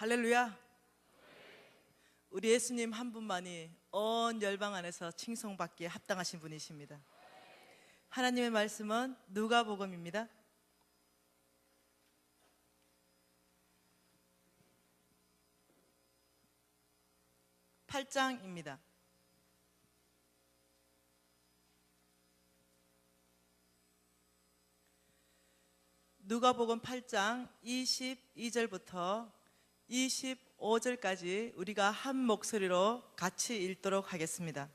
할렐루야. 우리 예수님 한 분만이 온 열방 안에서 칭송받기에 합당하신 분이십니다. 하나님의 말씀은 누가복음입니다. 8장입니다. 누가복음 8장 22절부터 25절까지 우리가 한 목소리로 같이 읽도록 하겠습니다.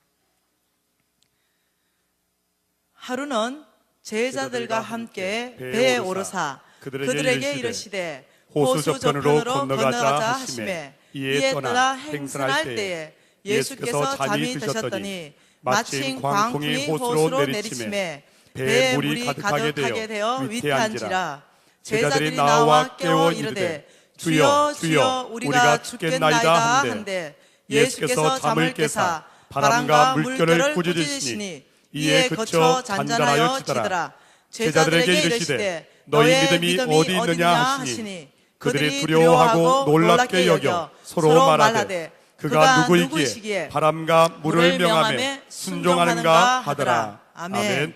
하루는 제자들과 함께 배에 오르사 그들에게 이르시되 호수 저편으로 건너가자 하시매 이에 떠나 행선할 때에 예수께서 잠이 드셨더니 마침 광풍이 호수로 내리치매 배에 물이 가득하게 되어 위태한지라. 제자들이 나와 깨워 이르되 주여 주여 우리가 죽겠나이다 한데 예수께서 잠을 깨사 바람과 물결을 꾸짖으시니 이에 그쳐 잔잔하여 지더라. 제자들에게 이르시되 너희 믿음이 어디 있느냐 하시니 그들이 두려워하고 놀랍게 여겨 서로 말하되 그가 누구이기에 바람과 물을 명하며 순종하는가 하더라. 아멘.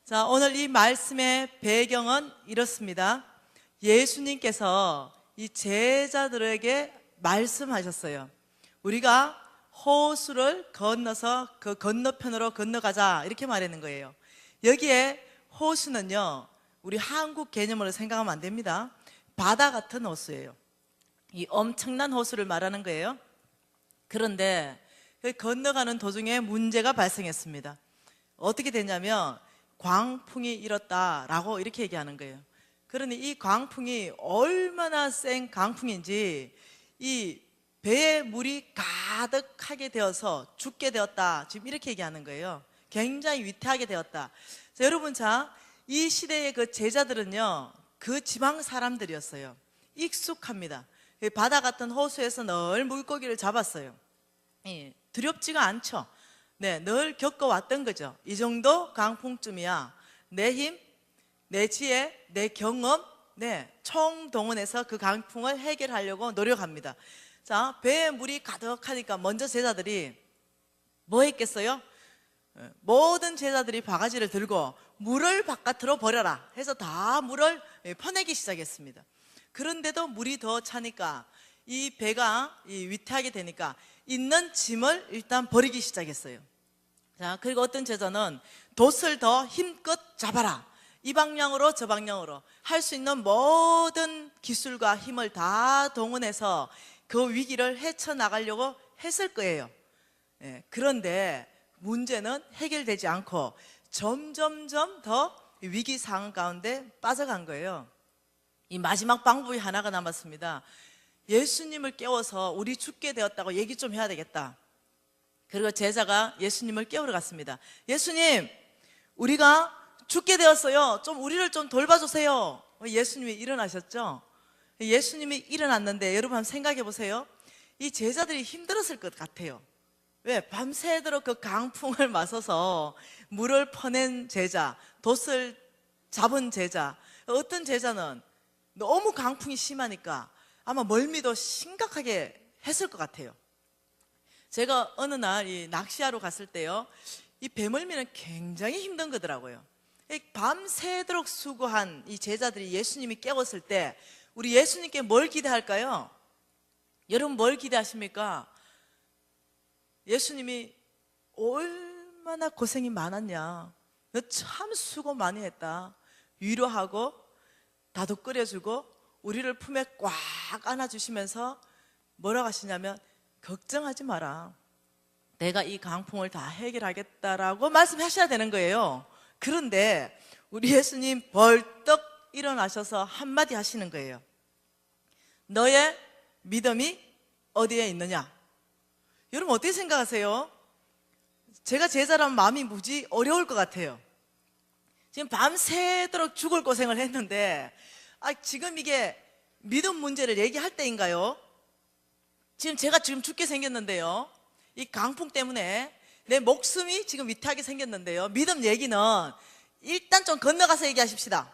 자, 오늘 이 말씀의 배경은 이렇습니다. 예수님께서 이 제자들에게 말씀하셨어요. 우리가 호수를 건너서 그 건너편으로 건너가자 이렇게 말하는 거예요. 여기에 호수는요, 우리 한국 개념으로 생각하면 안 됩니다. 바다 같은 호수예요. 이 엄청난 호수를 말하는 거예요. 그런데 그 건너가는 도중에 문제가 발생했습니다. 어떻게 됐냐면 광풍이 일었다라고 이렇게 얘기하는 거예요. 그러니 이 광풍이 얼마나 센 광풍인지 이 배에 물이 가득하게 되어서 죽게 되었다, 지금 이렇게 얘기하는 거예요. 굉장히 위태하게 되었다. 자, 여러분, 이 시대의 그 제자들은요, 그 지방 사람들이었어요. 익숙합니다. 바다 같은 호수에서 늘 물고기를 잡았어요. 두렵지가 않죠. 네, 늘 겪어왔던 거죠. 이 정도 강풍쯤이야 내 힘, 내 지혜, 내 경험, 총동원해서 그 강풍을 해결하려고 노력합니다. 자, 배에 물이 가득하니까 먼저 제자들이 뭐 했겠어요? 모든 제자들이 바가지를 들고 물을 바깥으로 버려라 해서 다 물을 퍼내기 시작했습니다. 그런데도 물이 더 차니까 이 배가 위태하게 되니까 있는 짐을 일단 버리기 시작했어요. 자, 그리고 어떤 제자는 돛을 더 힘껏 잡아라. 이 방향으로 저 방향으로 할 수 있는 모든 기술과 힘을 다 동원해서 그 위기를 헤쳐나가려고 했을 거예요. 그런데 문제는 해결되지 않고 점점점 더 위기 상황 가운데 빠져간 거예요. 이 마지막 방법이 하나가 남았습니다. 예수님을 깨워서 우리 죽게 되었다고 얘기 좀 해야 되겠다. 그리고 제자가 예수님을 깨우러 갔습니다. 예수님, 우리가 죽게 되었어요. 좀 우리를 좀 돌봐주세요. 예수님이 일어나셨죠? 예수님이 일어났는데 여러분 한번 생각해 보세요. 이 제자들이 힘들었을 것 같아요. 왜? 밤새도록 그 강풍을 맞서서 물을 퍼낸 제자, 돛을 잡은 제자. 어떤 제자는 너무 강풍이 심하니까 아마 멀미도 심각하게 했을 것 같아요. 제가 어느 날 이 낚시하러 갔을 때요, 이 배멀미는 굉장히 힘든 거더라고요. 밤새도록 수고한 이 제자들이 예수님이 깨웠을 때 우리 예수님께 뭘 기대할까요? 여러분 뭘 기대하십니까? 예수님이 얼마나 고생이 많았냐, 너 참 수고 많이 했다, 위로하고 다독거려주고 우리를 품에 꽉 안아주시면서 뭐라고 하시냐면 걱정하지 마라, 내가 이 강풍을 다 해결하겠다라고 말씀하셔야 되는 거예요. 그런데 우리 예수님 벌떡 일어나셔서 한마디 하시는 거예요. 너의 믿음이 어디에 있느냐? 여러분 어떻게 생각하세요? 제가 제자라면 마음이 무지 어려울 것 같아요. 지금 밤새도록 죽을 고생을 했는데 지금 이게 믿음 문제를 얘기할 때인가요? 제가 죽게 생겼는데요, 이 강풍 때문에 내 목숨이 지금 위태하게 생겼는데요, 믿음 얘기는 일단 좀 건너가서 얘기하십시다.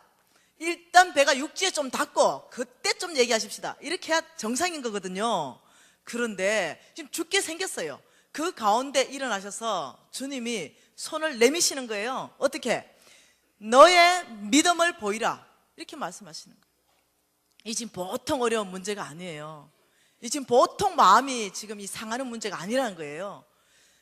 일단 배가 육지에 좀 닿고 그때 좀 말씀 얘기하십시다. 이렇게 해야 정상인 거거든요. 그런데 지금 죽게 생겼어요. 그 가운데 일어나셔서 주님이 손을 내미시는 거예요. 어떻게? 너의 믿음을 보이라, 이렇게 말씀하시는 거예요. 이 지금 보통 어려운 문제가 아니에요. 이 지금 보통 마음이 지금 이 상하는 문제가 아니라는 거예요.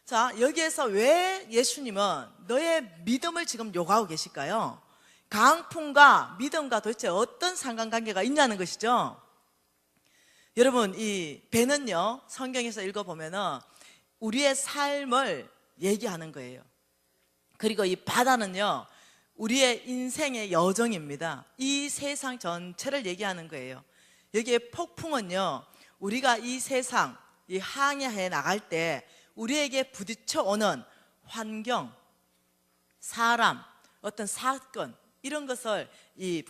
자, 여기에서 왜 예수님은 너의 믿음을 지금 요구하고 계실까요? 강풍과 믿음과 도대체 어떤 상관관계가 있냐는 것이죠. 여러분, 이 배는요, 성경에서 읽어보면은 우리의 삶을 얘기하는 거예요. 그리고 이 바다는요, 우리의 인생의 여정입니다. 이 세상 전체를 얘기하는 거예요. 여기에 폭풍은요, 우리가 이 세상 이 항해해 나갈 때 우리에게 부딪혀 오는 환경, 사람, 어떤 사건, 이런 것을 이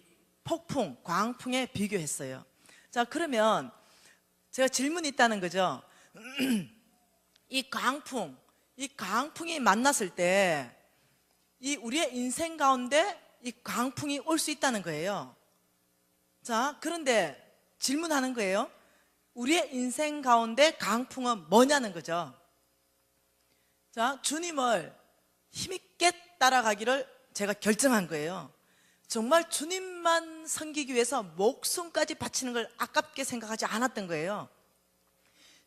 폭풍, 광풍에 비교했어요. 자, 그러면 제가 질문이 있다는 거죠. 이 강풍이 만났을 때 이 우리의 인생 가운데 이 강풍이 올 수 있다는 거예요. 자, 그런데 질문하는 거예요. 우리의 인생 가운데 강풍은 뭐냐는 거죠. 자, 주님을 힘있게 따라가기를 제가 결정한 거예요. 정말 주님만 섬기기 위해서 목숨까지 바치는 걸 아깝게 생각하지 않았던 거예요.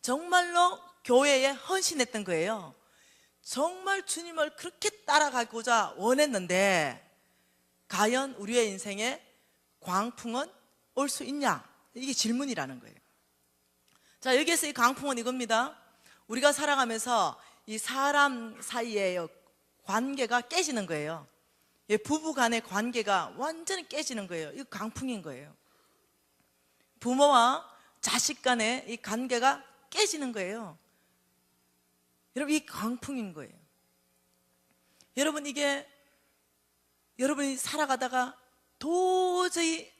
정말로 교회에 헌신했던 거예요. 정말 주님을 그렇게 따라가고자 원했는데 과연 우리의 인생에 광풍은 올 수 있냐? 이게 질문이라는 거예요. 자, 여기에서 이 강풍은 이겁니다. 우리가 살아가면서 이 사람 사이의 관계가 깨지는 거예요. 부부 간의 관계가 완전히 깨지는 거예요. 이거 강풍인 거예요. 부모와 자식 간의 이 관계가 깨지는 거예요. 여러분, 이 강풍인 거예요. 여러분, 이게 여러분이 살아가다가 도저히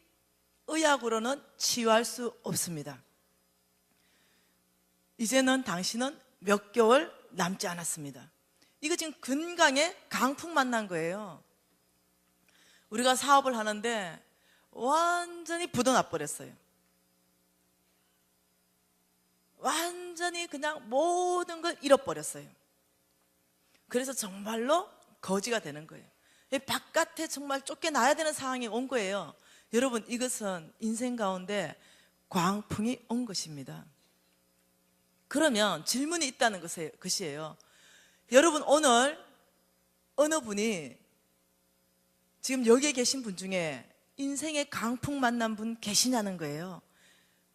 의학으로는 치유할 수 없습니다. 이제는 당신은 몇 개월 남지 않았습니다. 이거 지금 건강에 강풍 만난 거예요. 우리가 사업을 하는데 완전히 부도나 버렸어요. 완전히 그냥 모든 걸 잃어버렸어요. 그래서 정말로 거지가 되는 거예요. 바깥에 정말 쫓겨나야 되는 상황이 온 거예요. 여러분, 이것은 인생 가운데 광풍이 온 것입니다. 그러면 질문이 있다는 것이에요. 여러분, 오늘 어느 분이 지금 여기에 계신 분 중에 인생의 강풍 만난 분 계시냐는 거예요.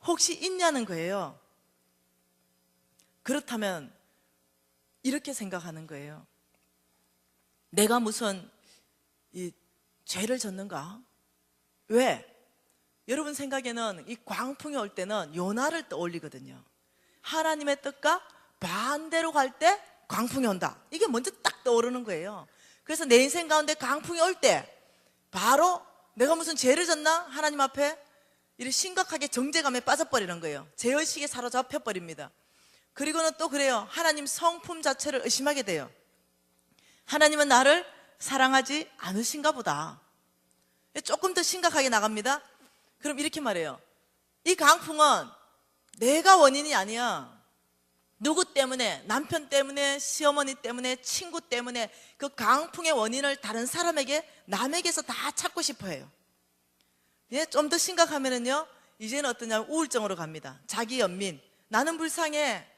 혹시 있냐는 거예요. 그렇다면 이렇게 생각하는 거예요. 내가 무슨 이 죄를 졌는가? 왜? 여러분 생각에는 이 광풍이 올 때는 요나를 떠올리거든요. 하나님의 뜻과 반대로 갈 때 광풍이 온다. 이게 먼저 딱 떠오르는 거예요. 그래서 내 인생 가운데 강풍이 올 때 바로 내가 무슨 죄를 졌나? 하나님 앞에 이렇게 심각하게 정죄감에 빠져버리는 거예요. 죄의식에 사로잡혀 버립니다. 그리고는 또 그래요. 하나님 성품 자체를 의심하게 돼요. 하나님은 나를 사랑하지 않으신가 보다. 조금 더 심각하게 나갑니다. 그럼 이렇게 말해요. 이 강풍은 내가 원인이 아니야. 누구 때문에, 남편 때문에, 시어머니 때문에, 친구 때문에 그 강풍의 원인을 다른 사람에게, 남에게서 다 찾고 싶어 해요. 예, 좀 더 심각하면은요, 이제는 어떠냐면 우울증으로 갑니다. 자기 연민. 나는 불쌍해.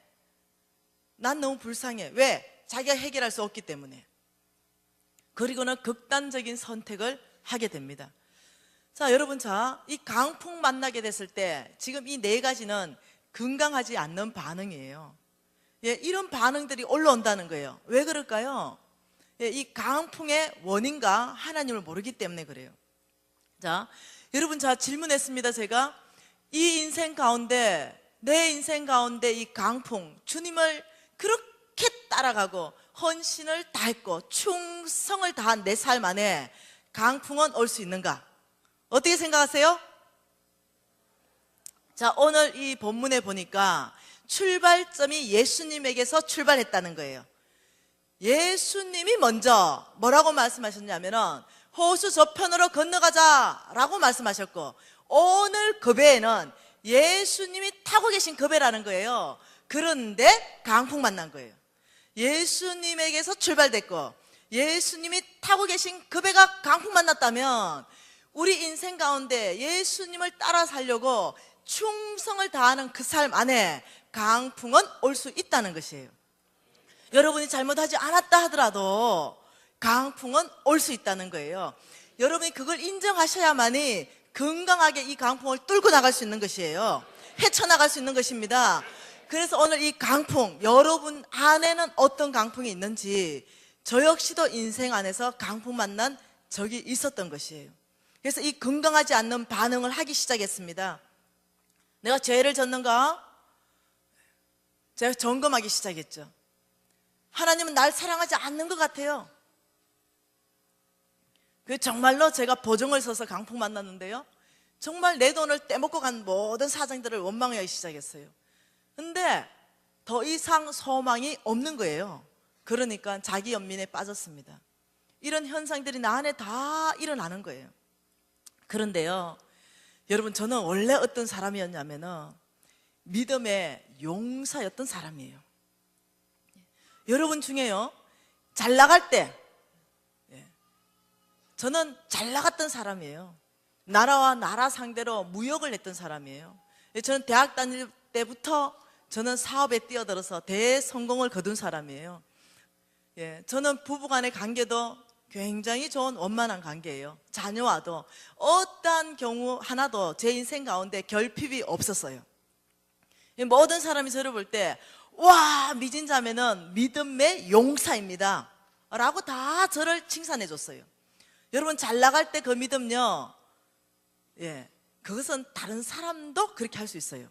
난 너무 불쌍해. 왜? 자기가 해결할 수 없기 때문에. 그리고는 극단적인 선택을 하게 됩니다. 자, 여러분, 이 강풍 만나게 됐을 때 지금 이 네 가지는 건강하지 않는 반응이에요. 예, 이런 반응들이 올라온다는 거예요. 왜 그럴까요? 예, 이 강풍의 원인과 하나님을 모르기 때문에 그래요. 자, 여러분, 질문했습니다. 제가 이 인생 가운데, 내 인생 가운데 이 강풍, 주님을 그렇게 따라가고 헌신을 다했고 충성을 다한 내 삶 안에 강풍은 올 수 있는가? 어떻게 생각하세요? 자, 오늘 이 본문에 보니까 출발점이 예수님에게서 출발했다는 거예요. 예수님이 먼저 뭐라고 말씀하셨냐면은 호수 저편으로 건너가자 라고 말씀하셨고, 오늘 그 배에는 예수님이 타고 계신 그 배라는 거예요. 그런데 강풍 만난 거예요. 예수님에게서 출발됐고 예수님이 타고 계신 그 배가 강풍 만났다면 우리 인생 가운데 예수님을 따라 살려고 충성을 다하는 그 삶 안에 강풍은 올 수 있다는 것이에요. 여러분이 잘못하지 않았다 하더라도 강풍은 올 수 있다는 거예요. 여러분이 그걸 인정하셔야만이 건강하게 이 강풍을 뚫고 나갈 수 있는 것이에요. 헤쳐나갈 수 있는 것입니다. 그래서 오늘 이 강풍, 여러분 안에는 어떤 강풍이 있는지 저 역시도 인생 안에서 강풍 만난 적이 있었던 것이에요. 그래서 이 건강하지 않는 반응을 하기 시작했습니다. 내가 죄를 졌는가? 제가 점검하기 시작했죠. 하나님은 날 사랑하지 않는 것 같아요. 정말로 제가 보증을 서서 강풍 만났는데요, 정말 내 돈을 떼먹고 간 모든 사정들을 원망하기 시작했어요. 근데 더 이상 소망이 없는 거예요. 그러니까 자기 연민에 빠졌습니다. 이런 현상들이 나 안에 다 일어나는 거예요. 그런데요, 여러분, 저는 원래 어떤 사람이었냐면은 믿음의 용사였던 사람이에요. 여러분 중에요, 잘 나갈 때, 저는 잘 나갔던 사람이에요. 나라와 나라 상대로 무역을 했던 사람이에요. 저는 대학 다닐 때부터 저는 사업에 뛰어들어서 대성공을 거둔 사람이에요. 저는 부부간의 관계도 굉장히 좋은 원만한 관계예요. 자녀와도 어떠한 경우 하나도 제 인생 가운데 결핍이 없었어요. 모든 사람이 저를 볼 때, 와, 미진자매는 믿음의 용사입니다 라고 다 저를 칭찬해 줬어요. 여러분, 잘 나갈 때 그 믿음요, 그것은 다른 사람도 그렇게 할 수 있어요.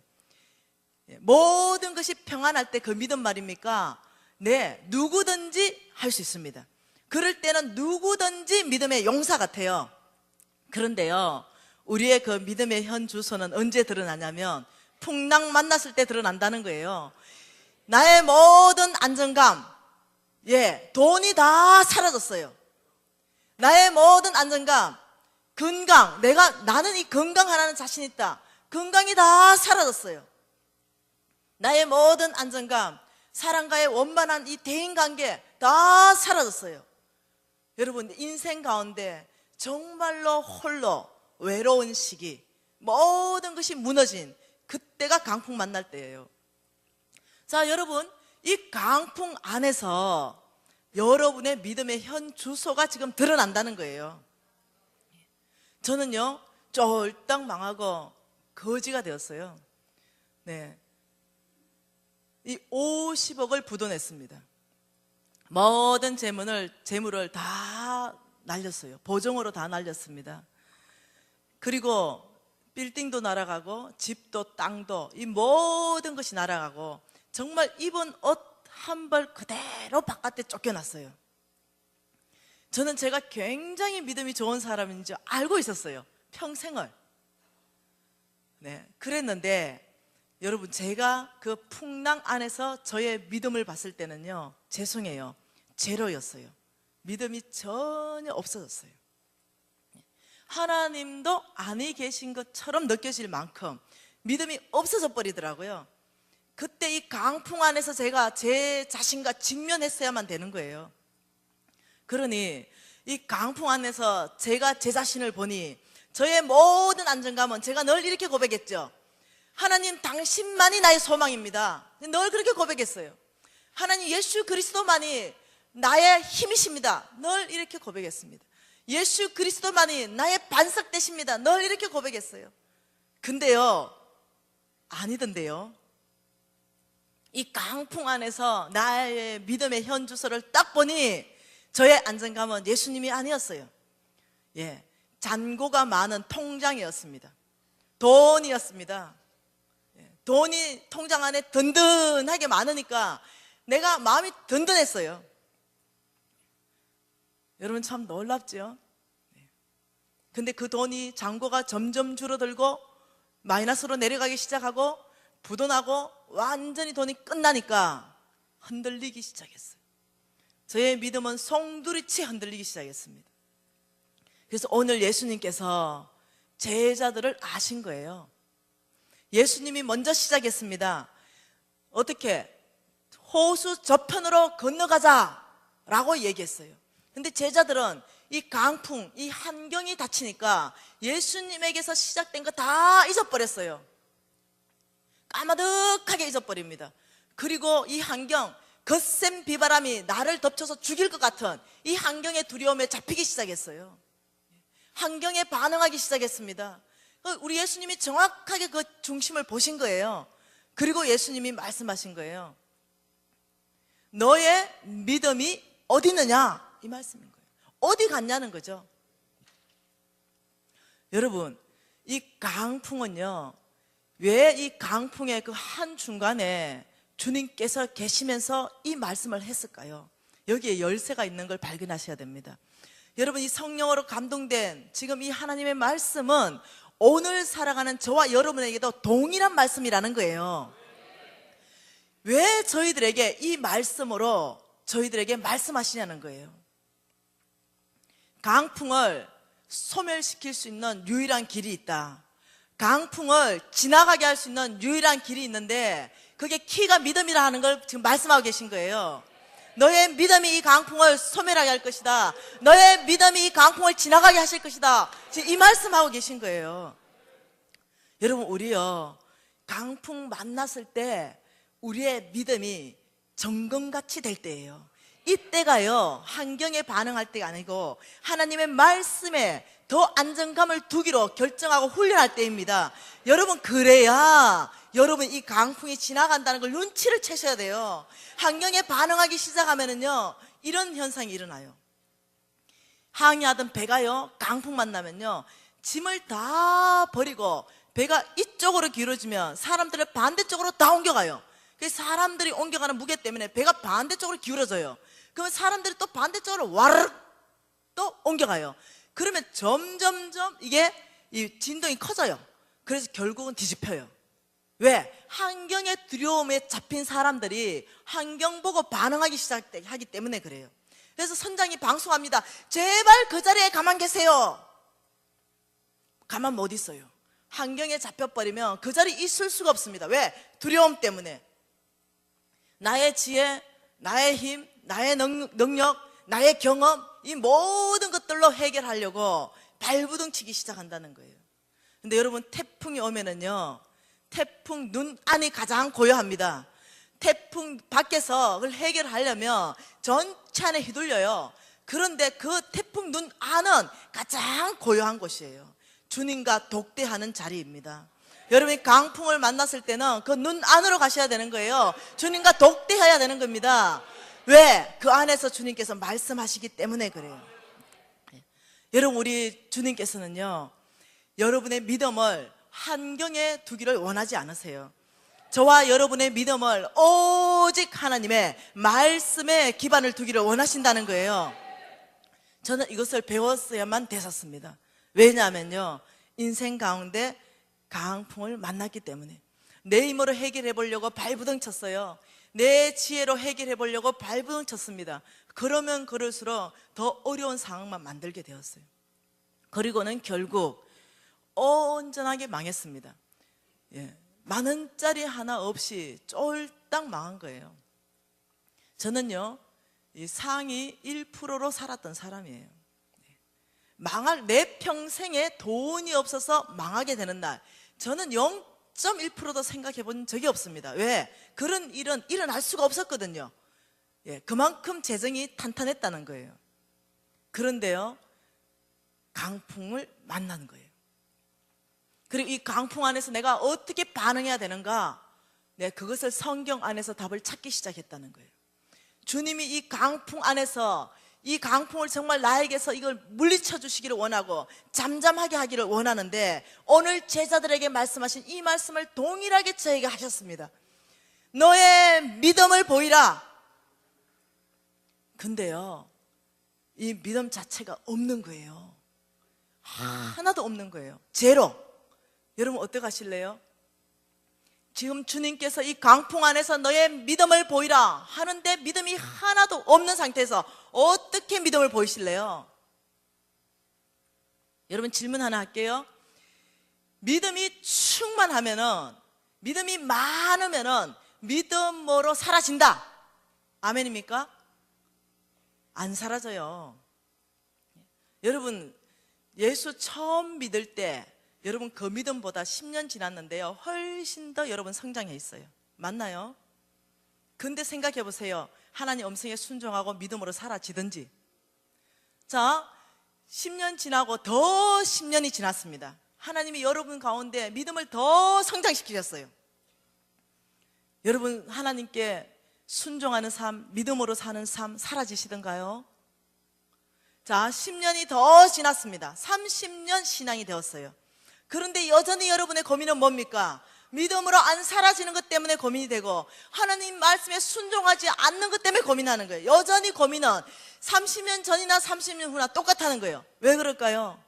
모든 것이 평안할 때 그 믿음 말입니까? 네, 누구든지 할 수 있습니다. 그럴 때는 누구든지 믿음의 용사 같아요. 그런데요, 우리의 그 믿음의 현 주소는 언제 드러나냐면 풍랑 만났을 때 드러난다는 거예요. 나의 모든 안정감, 돈이 다 사라졌어요. 나의 모든 안정감, 건강, 나는 이 건강 하나는 자신 있다. 건강이 다 사라졌어요. 나의 모든 안정감, 사람과의 원만한 이 대인관계 다 사라졌어요. 여러분, 인생 가운데 정말로 홀로 외로운 시기, 모든 것이 무너진 그때가 강풍 만날 때예요. 자, 여러분, 이 강풍 안에서 여러분의 믿음의 현 주소가 지금 드러난다는 거예요. 저는요, 쫄딱 망하고 거지가 되었어요. 이 50억을 부도냈습니다. 모든 재물을 다 날렸어요. 보증으로 다 날렸습니다. 그리고 빌딩도 날아가고 집도 땅도 이 모든 것이 날아가고 정말 입은 옷 한 벌 그대로 바깥에 쫓겨났어요. 저는 제가 굉장히 믿음이 좋은 사람인지 알고 있었어요. 평생을. 그랬는데 여러분, 제가 그 풍랑 안에서 저의 믿음을 봤을 때는요, 죄송해요, 제로였어요. 믿음이 전혀 없어졌어요. 하나님도 안에 계신 것처럼 느껴질 만큼 믿음이 없어져 버리더라고요. 그때 이 강풍 안에서 제가 제 자신과 직면했어야만 되는 거예요. 그러니 이 강풍 안에서 제가 제 자신을 보니 저의 모든 안정감은 제가 늘 이렇게 고백했죠. 하나님, 당신만이 나의 소망입니다. 늘 그렇게 고백했어요. 하나님, 예수 그리스도만이 나의 힘이십니다. 늘 이렇게 고백했습니다. 예수 그리스도만이 나의 반석 되십니다. 늘 이렇게 고백했어요. 근데요, 아니던데요. 이 강풍 안에서 나의 믿음의 현 주소를 딱 보니 저의 안정감은 예수님이 아니었어요. 잔고가 많은 통장이었습니다. 돈이었습니다. 돈이 통장 안에 든든하게 많으니까 내가 마음이 든든했어요. 여러분, 참 놀랍죠? 근데 그 돈이 잔고가 점점 줄어들고 마이너스로 내려가기 시작하고 부도나고 완전히 돈이 끝나니까 흔들리기 시작했어요. 저의 믿음은 송두리째 흔들리기 시작했습니다. 그래서 오늘 예수님께서 제자들을 아신 거예요. 예수님이 먼저 시작했습니다. 어떻게? 호수 저편으로 건너가자 라고 얘기했어요. 근데 제자들은 이 강풍, 이 환경이 닥치니까 예수님에게서 시작된 거 다 잊어버렸어요. 까마득하게 잊어버립니다. 그리고 이 환경, 거센 비바람이 나를 덮쳐서 죽일 것 같은 이 환경의 두려움에 잡히기 시작했어요. 환경에 반응하기 시작했습니다. 우리 예수님이 정확하게 그 중심을 보신 거예요. 그리고 예수님이 말씀하신 거예요. 너의 믿음이 어디 있느냐? 이 말씀인 거예요. 어디 갔냐는 거죠. 여러분, 이 강풍은요, 왜 이 강풍의 그 한중간에 주님께서 계시면서 이 말씀을 했을까요? 여기에 열쇠가 있는 걸 발견하셔야 됩니다. 여러분, 이 성령으로 감동된 지금 이 하나님의 말씀은 오늘 살아가는 저와 여러분에게도 동일한 말씀이라는 거예요. 왜 저희들에게 이 말씀으로 저희들에게 말씀하시냐는 거예요. 강풍을 소멸시킬 수 있는 유일한 길이 있다. 강풍을 지나가게 할 수 있는 유일한 길이 있는데 그게 키가 믿음이라 하는 걸 지금 말씀하고 계신 거예요. 너의 믿음이 이 강풍을 소멸하게 할 것이다. 너의 믿음이 이 강풍을 지나가게 하실 것이다. 지금 이 말씀하고 계신 거예요. 여러분, 우리요, 강풍 만났을 때 우리의 믿음이 정금같이 될 때예요. 이때가요, 환경에 반응할 때가 아니고 하나님의 말씀에 더 안정감을 두기로 결정하고 훈련할 때입니다. 여러분, 그래야 여러분 이 강풍이 지나간다는 걸 눈치를 채셔야 돼요. 환경에 반응하기 시작하면은요, 이런 현상이 일어나요. 항해하던 배가요, 강풍 만나면요, 짐을 다 버리고 배가 이쪽으로 기울어지면 사람들을 반대쪽으로 다 옮겨가요. 그래서 사람들이 옮겨가는 무게 때문에 배가 반대쪽으로 기울어져요. 그러면 사람들이 또 반대쪽으로 와르르 또 옮겨가요. 그러면 점점점 이게 이 진동이 커져요. 그래서 결국은 뒤집혀요. 왜? 환경의 두려움에 잡힌 사람들이 환경 보고 반응하기 시작하기 때문에 그래요. 그래서 선장이 방송합니다. 제발 그 자리에 가만 계세요. 가만 못 있어요. 환경에 잡혀버리면 그 자리에 있을 수가 없습니다. 왜? 두려움 때문에. 나의 지혜, 나의 힘, 나의 능력, 나의 경험, 이 모든 것들로 해결하려고 발부둥치기 시작한다는 거예요. 근데 여러분, 태풍이 오면은요, 태풍 눈 안이 가장 고요합니다. 태풍 밖에서 그걸 해결하려면 전체 안에 휘둘려요. 그런데 그 태풍 눈 안은 가장 고요한 곳이에요. 주님과 독대하는 자리입니다. 여러분이 강풍을 만났을 때는 그 눈 안으로 가셔야 되는 거예요. 주님과 독대해야 되는 겁니다. 왜? 그 안에서 주님께서 말씀하시기 때문에 그래요. 여러분, 우리 주님께서는요, 여러분의 믿음을 환경에 두기를 원하지 않으세요. 저와 여러분의 믿음을 오직 하나님의 말씀에 기반을 두기를 원하신다는 거예요. 저는 이것을 배웠어야만 됐었습니다. 왜냐하면요, 인생 가운데 강풍을 만났기 때문에 내 힘으로 해결해 보려고 발부둥 쳤어요. 내 지혜로 해결해 보려고 발부둥 쳤습니다. 그러면 그럴수록 더 어려운 상황만 만들게 되었어요. 그리고는 결국 온전하게 망했습니다. 예, 10,000원짜리 하나 없이 쫄딱 망한 거예요. 저는요, 이 상위 1%로 살았던 사람이에요. 내 평생에 돈이 없어서 망하게 되는 날, 저는 0.1%도 생각해 본 적이 없습니다. 왜? 그런 일은 일어날 수가 없었거든요. 예, 그만큼 재정이 탄탄했다는 거예요. 그런데요, 강풍을 만난 거예요. 그리고 이 강풍 안에서 내가 어떻게 반응해야 되는가? 네, 그것을 성경 안에서 답을 찾기 시작했다는 거예요. 주님이 이 강풍 안에서 이 강풍을 정말 나에게서 이걸 물리쳐 주시기를 원하고 잠잠하게 하기를 원하는데, 오늘 제자들에게 말씀하신 이 말씀을 동일하게 저에게 하셨습니다. 너의 믿음을 보이라. 근데요, 이 믿음 자체가 없는 거예요. 하나도 없는 거예요. 제로. 여러분, 어떻게 하실래요? 지금 주님께서 이 강풍 안에서 너의 믿음을 보이라 하는데 믿음이 하나도 없는 상태에서 어떻게 믿음을 보이실래요? 여러분, 질문 하나 할게요. 믿음이 충만하면은, 믿음이 많으면은 믿음으로 사라진다. 아멘입니까? 안 사라져요. 여러분, 예수 처음 믿을 때 여러분 그 믿음보다 10년 지났는데요, 훨씬 더 여러분 성장해 있어요. 맞나요? 근데 생각해 보세요. 하나님 음성에 순종하고 믿음으로 사라지든지. 자, 10년 지나고 더 10년이 지났습니다. 하나님이 여러분 가운데 믿음을 더 성장시키셨어요. 여러분, 하나님께 순종하는 삶, 믿음으로 사는 삶 사라지시던가요? 자, 10년이 더 지났습니다. 30년 신앙이 되었어요. 그런데 여전히 여러분의 고민은 뭡니까? 믿음으로 안 사라지는 것 때문에 고민이 되고, 하나님 말씀에 순종하지 않는 것 때문에 고민하는 거예요. 여전히 고민은 30년 전이나 30년 후나 똑같다는 거예요. 왜 그럴까요?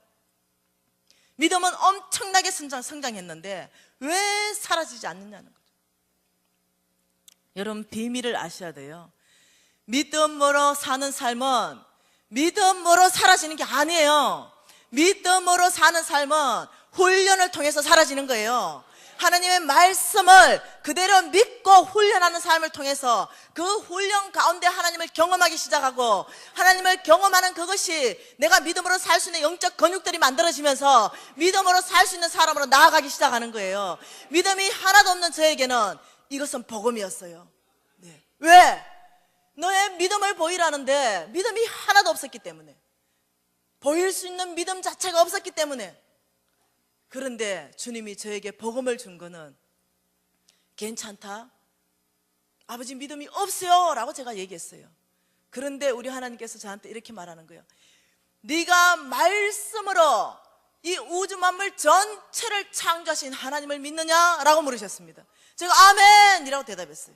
믿음은 엄청나게 성장했는데 왜 사라지지 않느냐는 거죠. 여러분, 비밀을 아셔야 돼요. 믿음으로 사는 삶은 믿음으로 사라지는 게 아니에요. 믿음으로 사는 삶은 훈련을 통해서 사라지는 거예요. 하나님의 말씀을 그대로 믿고 훈련하는 삶을 통해서 그 훈련 가운데 하나님을 경험하기 시작하고, 하나님을 경험하는 그것이 내가 믿음으로 살 수 있는 영적 근육들이 만들어지면서 믿음으로 살 수 있는 사람으로 나아가기 시작하는 거예요. 믿음이 하나도 없는 저에게는 이것은 복음이었어요. 네. 왜? 너의 믿음을 보이라는데 믿음이 하나도 없었기 때문에, 보일 수 있는 믿음 자체가 없었기 때문에. 그런데 주님이 저에게 복음을 준 거는, 괜찮다, 아버지 믿음이 없어요 라고 제가 얘기했어요. 그런데 우리 하나님께서 저한테 이렇게 말하는 거예요. 네가 말씀으로 이 우주 만물 전체를 창조하신 하나님을 믿느냐라고 물으셨습니다. 제가 아멘 이라고 대답했어요.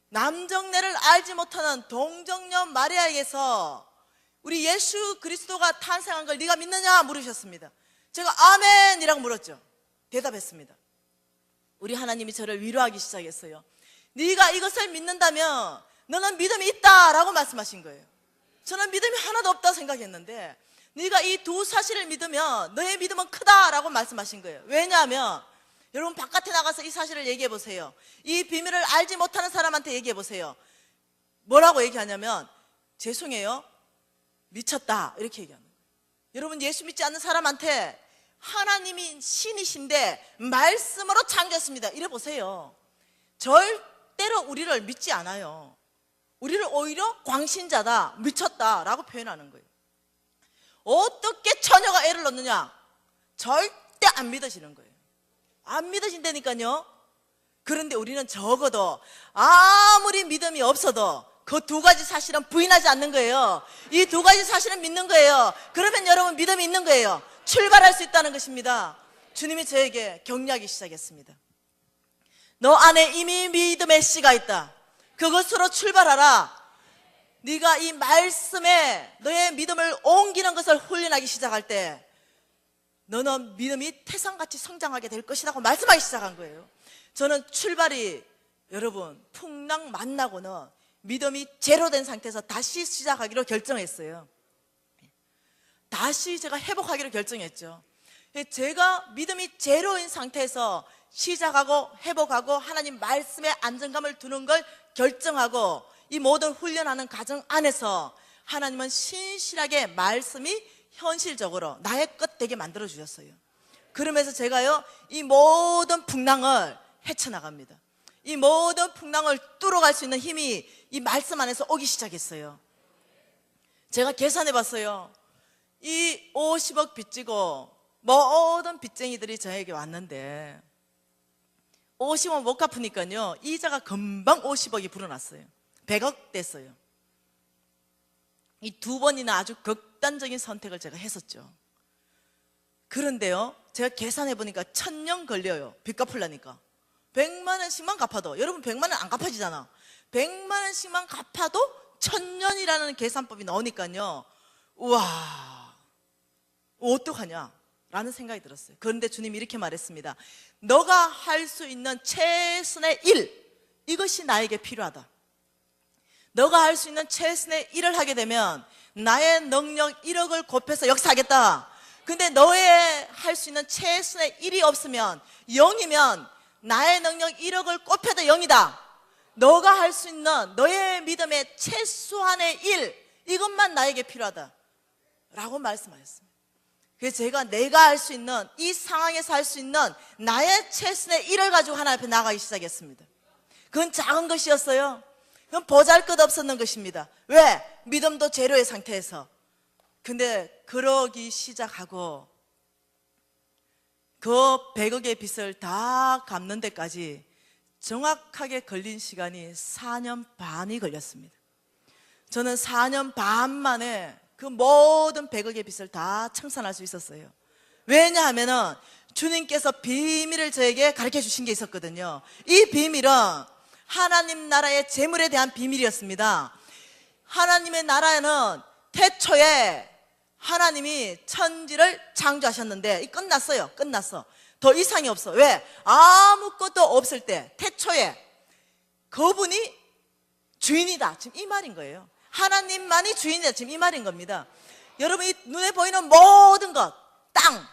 남정네를 알지 못하는 동정녀 마리아에게서 우리 예수 그리스도가 탄생한 걸 네가 믿느냐 물으셨습니다. 제가 아멘 이라고 물었죠. 대답했습니다. 우리 하나님이 저를 위로하기 시작했어요. 네가 이것을 믿는다면 너는 믿음이 있다 라고 말씀하신 거예요. 저는 믿음이 하나도 없다 생각했는데, 네가 이 두 사실을 믿으면 너의 믿음은 크다 라고 말씀하신 거예요. 왜냐하면 여러분, 바깥에 나가서 이 사실을 얘기해 보세요. 이 비밀을 알지 못하는 사람한테 얘기해 보세요. 뭐라고 얘기하냐면, 죄송해요, 미쳤다 이렇게 얘기하는 거예요. 여러분, 예수 믿지 않는 사람한테 하나님이 신이신데 말씀으로 창조했습니다 이래 보세요. 절대로 우리를 믿지 않아요. 우리를 오히려 광신자다, 미쳤다 라고 표현하는 거예요. 어떻게 처녀가 애를 낳느냐? 절대 안 믿으시는 거예요. 안 믿으신다니까요. 그런데 우리는 적어도 아무리 믿음이 없어도 그 두 가지 사실은 부인하지 않는 거예요. 이 두 가지 사실은 믿는 거예요. 그러면 여러분 믿음이 있는 거예요. 출발할 수 있다는 것입니다. 주님이 저에게 격려하기 시작했습니다. 너 안에 이미 믿음의 씨가 있다. 그것으로 출발하라. 네가 이 말씀에 너의 믿음을 옮기는 것을 훈련하기 시작할 때 너는 믿음이 태산같이 성장하게 될 것이라고 말씀하기 시작한 거예요. 저는 출발이, 여러분, 풍랑 만나고는 믿음이 제로된 상태에서 다시 시작하기로 결정했어요. 다시 제가 회복하기로 결정했죠. 제가 믿음이 제로인 상태에서 시작하고 회복하고 하나님 말씀에 안정감을 두는 걸 결정하고, 이 모든 훈련하는 과정 안에서 하나님은 신실하게 말씀이 현실적으로 나의 것 되게 만들어 주셨어요. 그러면서 제가요, 이 모든 풍랑을 헤쳐나갑니다. 이 모든 풍랑을 뚫어갈 수 있는 힘이 이 말씀 안에서 오기 시작했어요. 제가 계산해 봤어요. 이 50억 빚지고 모든 빚쟁이들이 저에게 왔는데 50억 못 갚으니까요, 이자가 금방 50억이 불어났어요. 100억 됐어요. 이 두 번이나 아주 극단적인 선택을 제가 했었죠. 그런데요, 제가 계산해 보니까 1000년 걸려요. 빚 갚으려니까. 100만 원씩만 갚아도, 여러분 100만 원 안 갚아지잖아. 100만 원씩만 갚아도 1000년이라는 계산법이 나오니까요, 우와, 어떡하냐 라는 생각이 들었어요. 그런데 주님이 이렇게 말했습니다. 너가 할 수 있는 최선의 일, 이것이 나에게 필요하다. 너가 할 수 있는 최선의 일을 하게 되면 나의 능력 1억을 곱해서 역사하겠다. 근데 너의 할 수 있는 최선의 1이 없으면, 0이면 나의 능력 1억을 곱해도 0이다. 너가 할 수 있는 너의 믿음의 최소한의 1, 이것만 나에게 필요하다 라고 말씀하셨습니다. 그래서 제가 내가 할 수 있는, 이 상황에서 할 수 있는 나의 최선의 1을 가지고 하나님 앞에 나가기 시작했습니다. 그건 작은 것이었어요. 그건 보잘것없었는 것입니다. 왜? 믿음도 제로의 상태에서. 근데 그러기 시작하고 그 100억의 빚을 다 갚는 데까지 정확하게 걸린 시간이 4년 반이 걸렸습니다. 저는 4년 반 만에 그 모든 100억의 빚을 다 청산할 수 있었어요. 왜냐하면은 주님께서 비밀을 저에게 가르쳐 주신 게 있었거든요. 이 비밀은 하나님 나라의 재물에 대한 비밀이었습니다. 하나님의 나라에는 태초에 하나님이 천지를 창조하셨는데 끝났어요. 끝났어. 더 이상이 없어. 왜? 아무것도 없을 때 태초에 그분이 주인이다. 지금 이 말인 거예요. 하나님만이 주인이다. 지금 이 말인 겁니다. 여러분, 이 눈에 보이는 모든 것, 땅,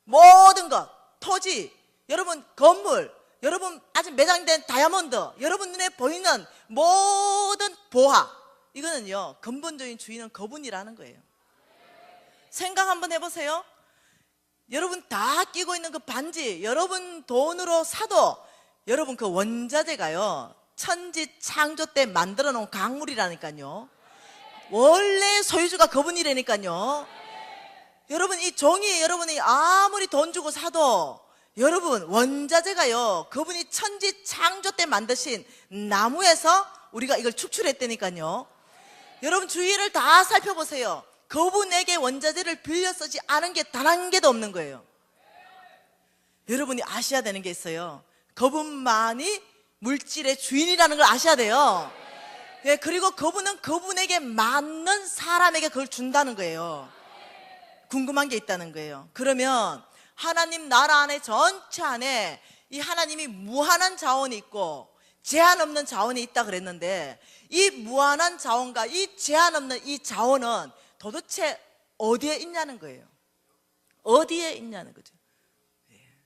모든 것, 토지, 여러분 건물, 여러분 아직 매장된 다이아몬드, 여러분 눈에 보이는 모든 보화, 이거는요 근본적인 주인은 그분이라는 거예요. 생각 한번 해보세요. 여러분 다 끼고 있는 그 반지, 여러분 돈으로 사도 여러분 그 원자재가요 천지 창조 때 만들어 놓은 강물이라니까요. 원래 소유주가 그분이라니까요. 여러분 이 종이 여러분이 아무리 돈 주고 사도 여러분 원자재가요 그분이 천지 창조 때 만드신 나무에서 우리가 이걸 축출했다니까요. 여러분 주위를 다 살펴보세요. 그분에게 원자재를 빌려 쓰지 않은 게 단 한 개도 없는 거예요. 여러분이 아셔야 되는 게 있어요. 그분만이 물질의 주인이라는 걸 아셔야 돼요. 예, 그리고 그분은 그분에게 맞는 사람에게 그걸 준다는 거예요. 궁금한 게 있다는 거예요. 그러면 하나님 나라 안에 전체 안에 이 하나님이 무한한 자원이 있고 제한 없는 자원이 있다 그랬는데, 이 무한한 자원과 이 제한 없는 이 자원은 도대체 어디에 있냐는 거예요. 어디에 있냐는 거죠.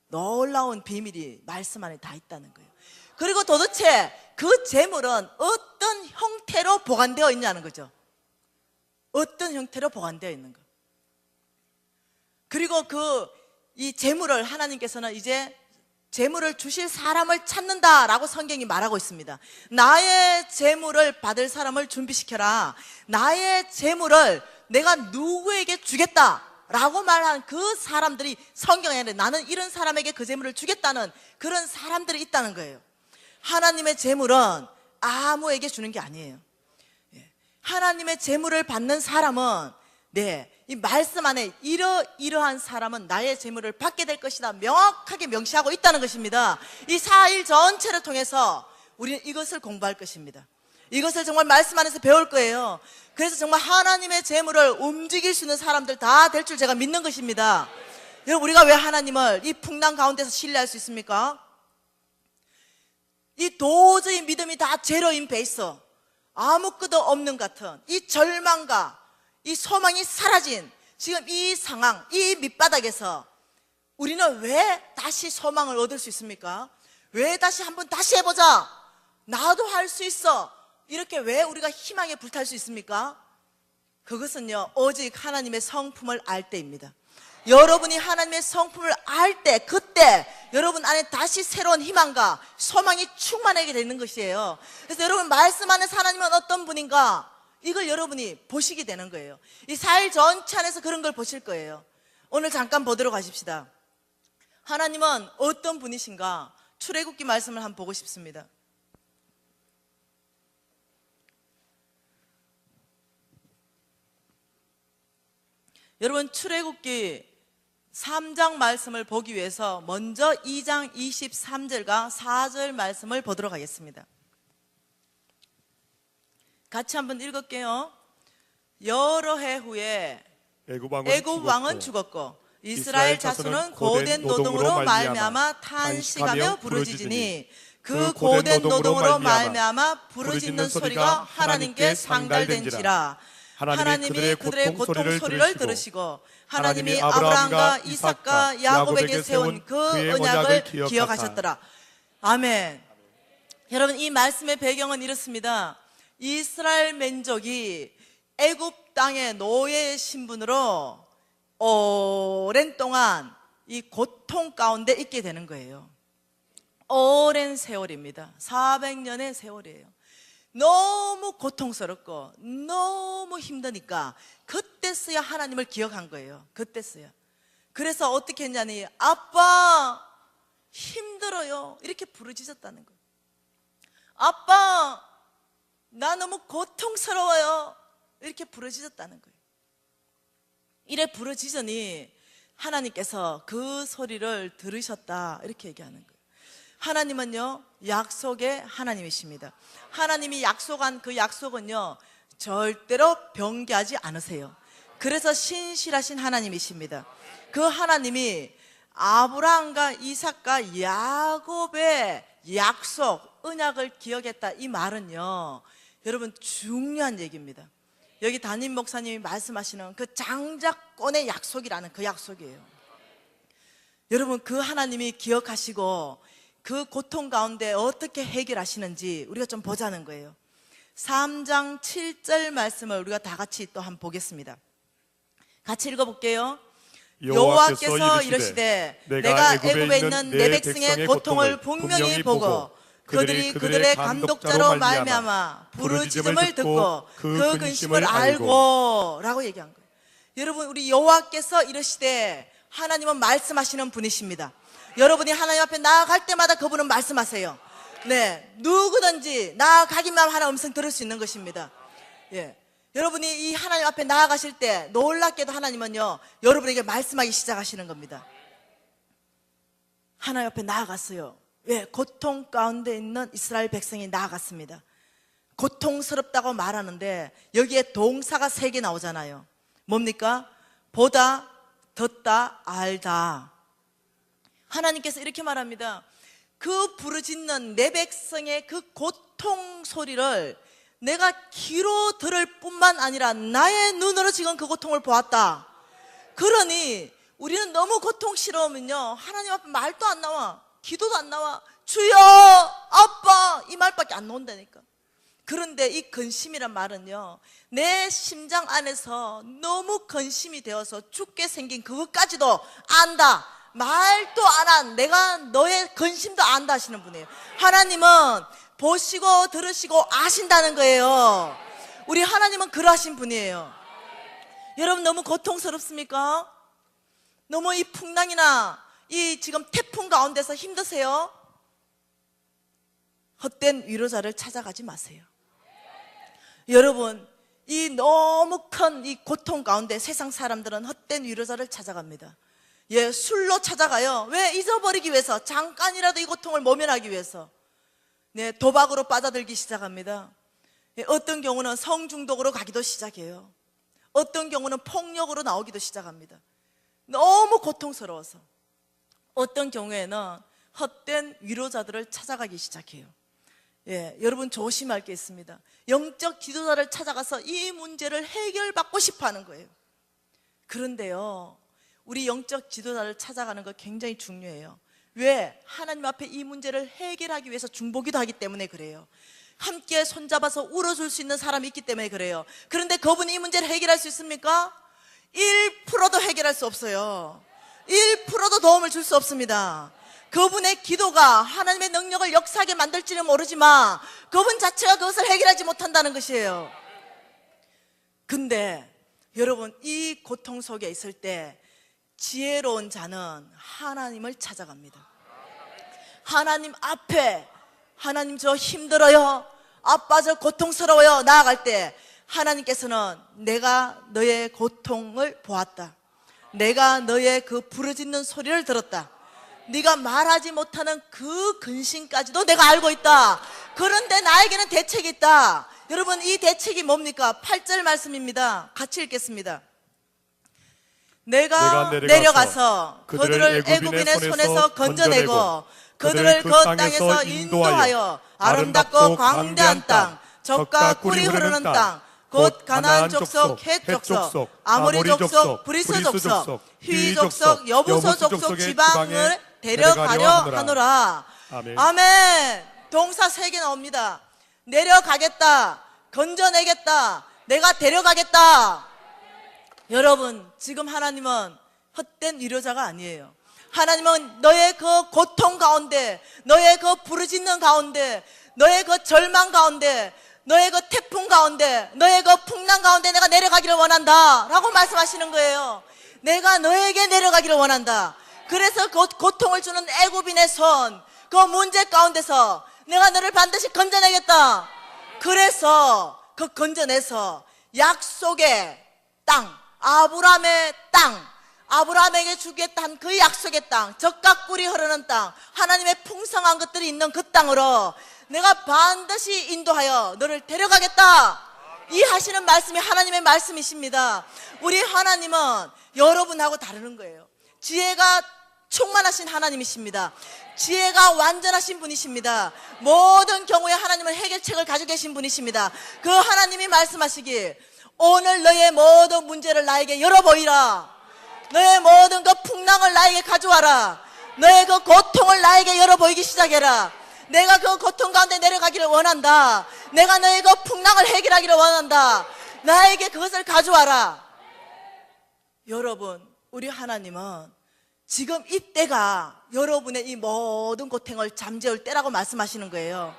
놀라운 비밀이 말씀 안에 다 있다는 거예요. 그리고 도대체 그 재물은 어떤 형태로 보관되어 있냐는 거죠. 어떤 형태로 보관되어 있는 거. 그리고 이 재물을 하나님께서는 이제 재물을 주실 사람을 찾는다라고 성경이 말하고 있습니다. 나의 재물을 받을 사람을 준비시켜라. 나의 재물을 내가 누구에게 주겠다라고 말한 그 사람들이 성경에 나는 이런 사람에게 그 재물을 주겠다는 그런 사람들이 있다는 거예요. 하나님의 재물은 아무에게 주는 게 아니에요. 하나님의 재물을 받는 사람은 이 말씀 안에 이러한 사람은 나의 재물을 받게 될 것이다 명확하게 명시하고 있다는 것입니다. 이 4일 전체를 통해서 우리는 이것을 공부할 것입니다. 이것을 정말 말씀 안에서 배울 거예요. 그래서 정말 하나님의 재물을 움직일 수 있는 사람들 다 될 줄 제가 믿는 것입니다. 여러분, 우리가 왜 하나님을 이 풍랑 가운데서 신뢰할 수 있습니까? 이 도저히 믿음이 다 제로인 베이스, 아무것도 없는 같은 이 절망과 이 소망이 사라진 지금 이 상황, 이 밑바닥에서 우리는 왜 다시 소망을 얻을 수 있습니까? 왜 다시 한번 다시 해보자, 나도 할 수 있어, 이렇게 왜 우리가 희망에 불탈 수 있습니까? 그것은요 오직 하나님의 성품을 알 때입니다. 여러분이 하나님의 성품을 알 때, 그때 여러분 안에 다시 새로운 희망과 소망이 충만하게 되는 것이에요. 그래서 여러분 말씀 안에서 하나님은 어떤 분인가, 이걸 여러분이 보시게 되는 거예요. 이 4일 전체 안에서 그런 걸 보실 거예요. 오늘 잠깐 보도록 하십시다. 하나님은 어떤 분이신가, 출애굽기 말씀을 한번 보고 싶습니다. 여러분 출애굽기 3장 말씀을 보기 위해서 먼저 2장 23절과 4절 말씀을 보도록 하겠습니다. 같이 한번 읽을게요. 여러 해 후에 애굽 왕은 죽었고 이스라엘 자손은 고된 노동으로 말미암아 탄식하며 부르짖으니 그 고된 노동으로 말미암아 부르짖는 소리가 하나님께 상달된지라. 하나님이 그들의 고통 소리를 들으시고 하나님이 아브라함과 이삭과 야곱에게 세운 그 언약을 기억하셨더라. 아멘. 여러분, 이 말씀의 배경은 이렇습니다. 이스라엘 민족이 애굽 땅의 노예의 신분으로 오랜 동안 이 고통 가운데 있게 되는 거예요. 오랜 세월입니다. 400년의 세월이에요. 너무 고통스럽고 너무 힘드니까 그때서야 하나님을 기억한 거예요. 그때서야. 그래서 어떻게 했냐니, 아빠 힘들어요, 이렇게 부르짖었다는 거예요. 아빠 나 너무 고통스러워요, 이렇게 부르짖었다는 거예요. 이래 부르짖으니 하나님께서 그 소리를 들으셨다, 이렇게 얘기하는 거예요. 하나님은요, 약속의 하나님이십니다. 하나님이 약속한 그 약속은요, 절대로 변개하지 않으세요. 그래서 신실하신 하나님이십니다. 그 하나님이 아브라함과 이삭과 야곱의 약속, 언약을 기억했다, 이 말은요, 여러분 중요한 얘기입니다. 여기 담임 목사님이 말씀하시는 그 장자권의 약속이라는 그 약속이에요. 여러분, 그 하나님이 기억하시고 그 고통 가운데 어떻게 해결하시는지 우리가 좀 보자는 거예요. 3장 7절 말씀을 우리가 다 같이 또 한번 보겠습니다. 같이 읽어볼게요. 여호와께서 이르시되 내가 애굽에 있는 내 백성의 고통을 분명히 보고 그들이 그들의 감독자로 말미암아 부르짖음을 듣고 그 근심을 알고 라고 얘기한 거예요. 여러분, 우리 여호와께서 이르시되, 하나님은 말씀하시는 분이십니다. 여러분이 하나님 앞에 나아갈 때마다 그분은 말씀하세요. 네, 누구든지 나아가기만 하는 음성 들을 수 있는 것입니다. 예, 여러분이 이 하나님 앞에 나아가실 때 놀랍게도 하나님은요, 여러분에게 말씀하기 시작하시는 겁니다. 하나님 앞에 나아갔어요. 왜? 고통 가운데 있는 이스라엘 백성이 나아갔습니다. 고통스럽다고 말하는데 여기에 동사가 3개 나오잖아요. 뭡니까? 보다, 듣다, 알다. 하나님께서 이렇게 말합니다. 그 부르짖는 내 백성의 그 고통 소리를 내가 귀로 들을 뿐만 아니라 나의 눈으로 지금 그 고통을 보았다. 그러니 우리는 너무 고통스러우면요, 하나님 앞에 말도 안 나와, 기도도 안 나와, 주여, 아빠, 이 말밖에 안 나온다니까. 그런데 이 근심이란 말은요, 내 심장 안에서 너무 근심이 되어서 죽게 생긴 그것까지도 안다, 말도 안 한 내가 너의 근심도 안다 하시는 분이에요. 하나님은 보시고 들으시고 아신다는 거예요. 우리 하나님은 그러하신 분이에요. 여러분, 너무 고통스럽습니까? 너무 이 풍랑이나 이 지금 태풍 가운데서 힘드세요? 헛된 위로자를 찾아가지 마세요. 여러분, 이 너무 큰 이 고통 가운데 세상 사람들은 헛된 위로자를 찾아갑니다. 예, 술로 찾아가요. 왜? 잊어버리기 위해서, 잠깐이라도 이 고통을 모면하기 위해서. 네, 도박으로 빠져들기 시작합니다. 예, 어떤 경우는 성중독으로 가기도 시작해요. 어떤 경우는 폭력으로 나오기도 시작합니다. 너무 고통스러워서. 어떤 경우에는 헛된 위로자들을 찾아가기 시작해요. 예, 여러분 조심할 게 있습니다. 영적 지도자를 찾아가서 이 문제를 해결받고 싶어 하는 거예요. 그런데요, 우리 영적 지도자를 찾아가는 거 굉장히 중요해요. 왜? 하나님 앞에 이 문제를 해결하기 위해서 중보기도 하기 때문에 그래요. 함께 손잡아서 울어줄 수 있는 사람이 있기 때문에 그래요. 그런데 그분이 이 문제를 해결할 수 있습니까? 1%도 해결할 수 없어요. 1%도 도움을 줄 수 없습니다. 그분의 기도가 하나님의 능력을 역사하게 만들지는 모르지만 그분 자체가 그것을 해결하지 못한다는 것이에요. 근데 여러분, 이 고통 속에 있을 때 지혜로운 자는 하나님을 찾아갑니다. 하나님 앞에, 하나님 저 힘들어요, 아빠 저 고통스러워요, 나아갈 때 하나님께서는 내가 너의 고통을 보았다, 내가 너의 그 부르짖는 소리를 들었다, 네가 말하지 못하는 그 근심까지도 내가 알고 있다. 그런데 나에게는 대책이 있다. 여러분, 이 대책이 뭡니까? 8절 말씀입니다. 같이 읽겠습니다. 내가 내려가서 그들을 애굽인의 손에서 건져내고 그들을 그 땅에서 인도하여 아름답고 광대한 땅, 젖과 꿀이 흐르는 땅, 곧 가나안 족속, 헷 족속, 아모리 족속, 브리스 족속, 휘 족속, 여부소 족속 지방을 데려가려 하노라. 아멘. 동사 3개 나옵니다. 내려가겠다, 건져내겠다, 내가 데려가겠다. 여러분, 지금 하나님은 헛된 위로자가 아니에요. 하나님은 너의 그 고통 가운데, 너의 그 부르짖는 가운데, 너의 그 절망 가운데, 너의 그 태풍 가운데, 너의 그 풍랑 가운데 내가 내려가기를 원한다 라고 말씀하시는 거예요. 내가 너에게 내려가기를 원한다. 그래서 그 고통을 주는 애굽인의 손, 그 문제 가운데서 내가 너를 반드시 건져내겠다. 그래서 그 건져내서 약속의 땅, 아브라함의 땅, 아브라함에게 주겠다 한 그 약속의 땅, 젖과 꿀이 흐르는 땅, 하나님의 풍성한 것들이 있는 그 땅으로 내가 반드시 인도하여 너를 데려가겠다. 이 하시는 말씀이 하나님의 말씀이십니다. 우리 하나님은 여러분하고 다르는 거예요. 지혜가 충만하신 하나님이십니다. 지혜가 완전하신 분이십니다. 모든 경우에 하나님은 해결책을 가지고 계신 분이십니다. 그 하나님이 말씀하시길, 오늘 너의 모든 문제를 나에게 열어보이라. 너의 모든 그 풍랑을 나에게 가져와라. 너의 그 고통을 나에게 열어보이기 시작해라. 내가 그 고통 가운데 내려가기를 원한다. 내가 너의 그 풍랑을 해결하기를 원한다. 나에게 그것을 가져와라. 여러분, 우리 하나님은 지금 이때가 여러분의 이 모든 고통을 잠재울 때라고 말씀하시는 거예요.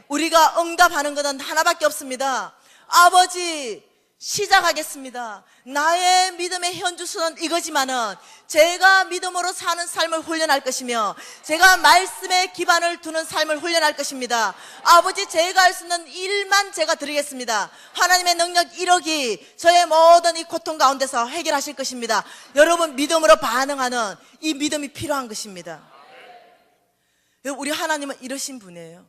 우리가 응답하는 것은 하나밖에 없습니다. 아버지, 시작하겠습니다. 나의 믿음의 현주소는 이거지만은 제가 믿음으로 사는 삶을 훈련할 것이며 제가 말씀에 기반을 두는 삶을 훈련할 것입니다. 아버지, 제가 할 수 있는 일만 제가 드리겠습니다. 하나님의 능력 1억이 저의 모든 이 고통 가운데서 해결하실 것입니다. 여러분, 믿음으로 반응하는 이 믿음이 필요한 것입니다. 우리 하나님은 이러신 분이에요.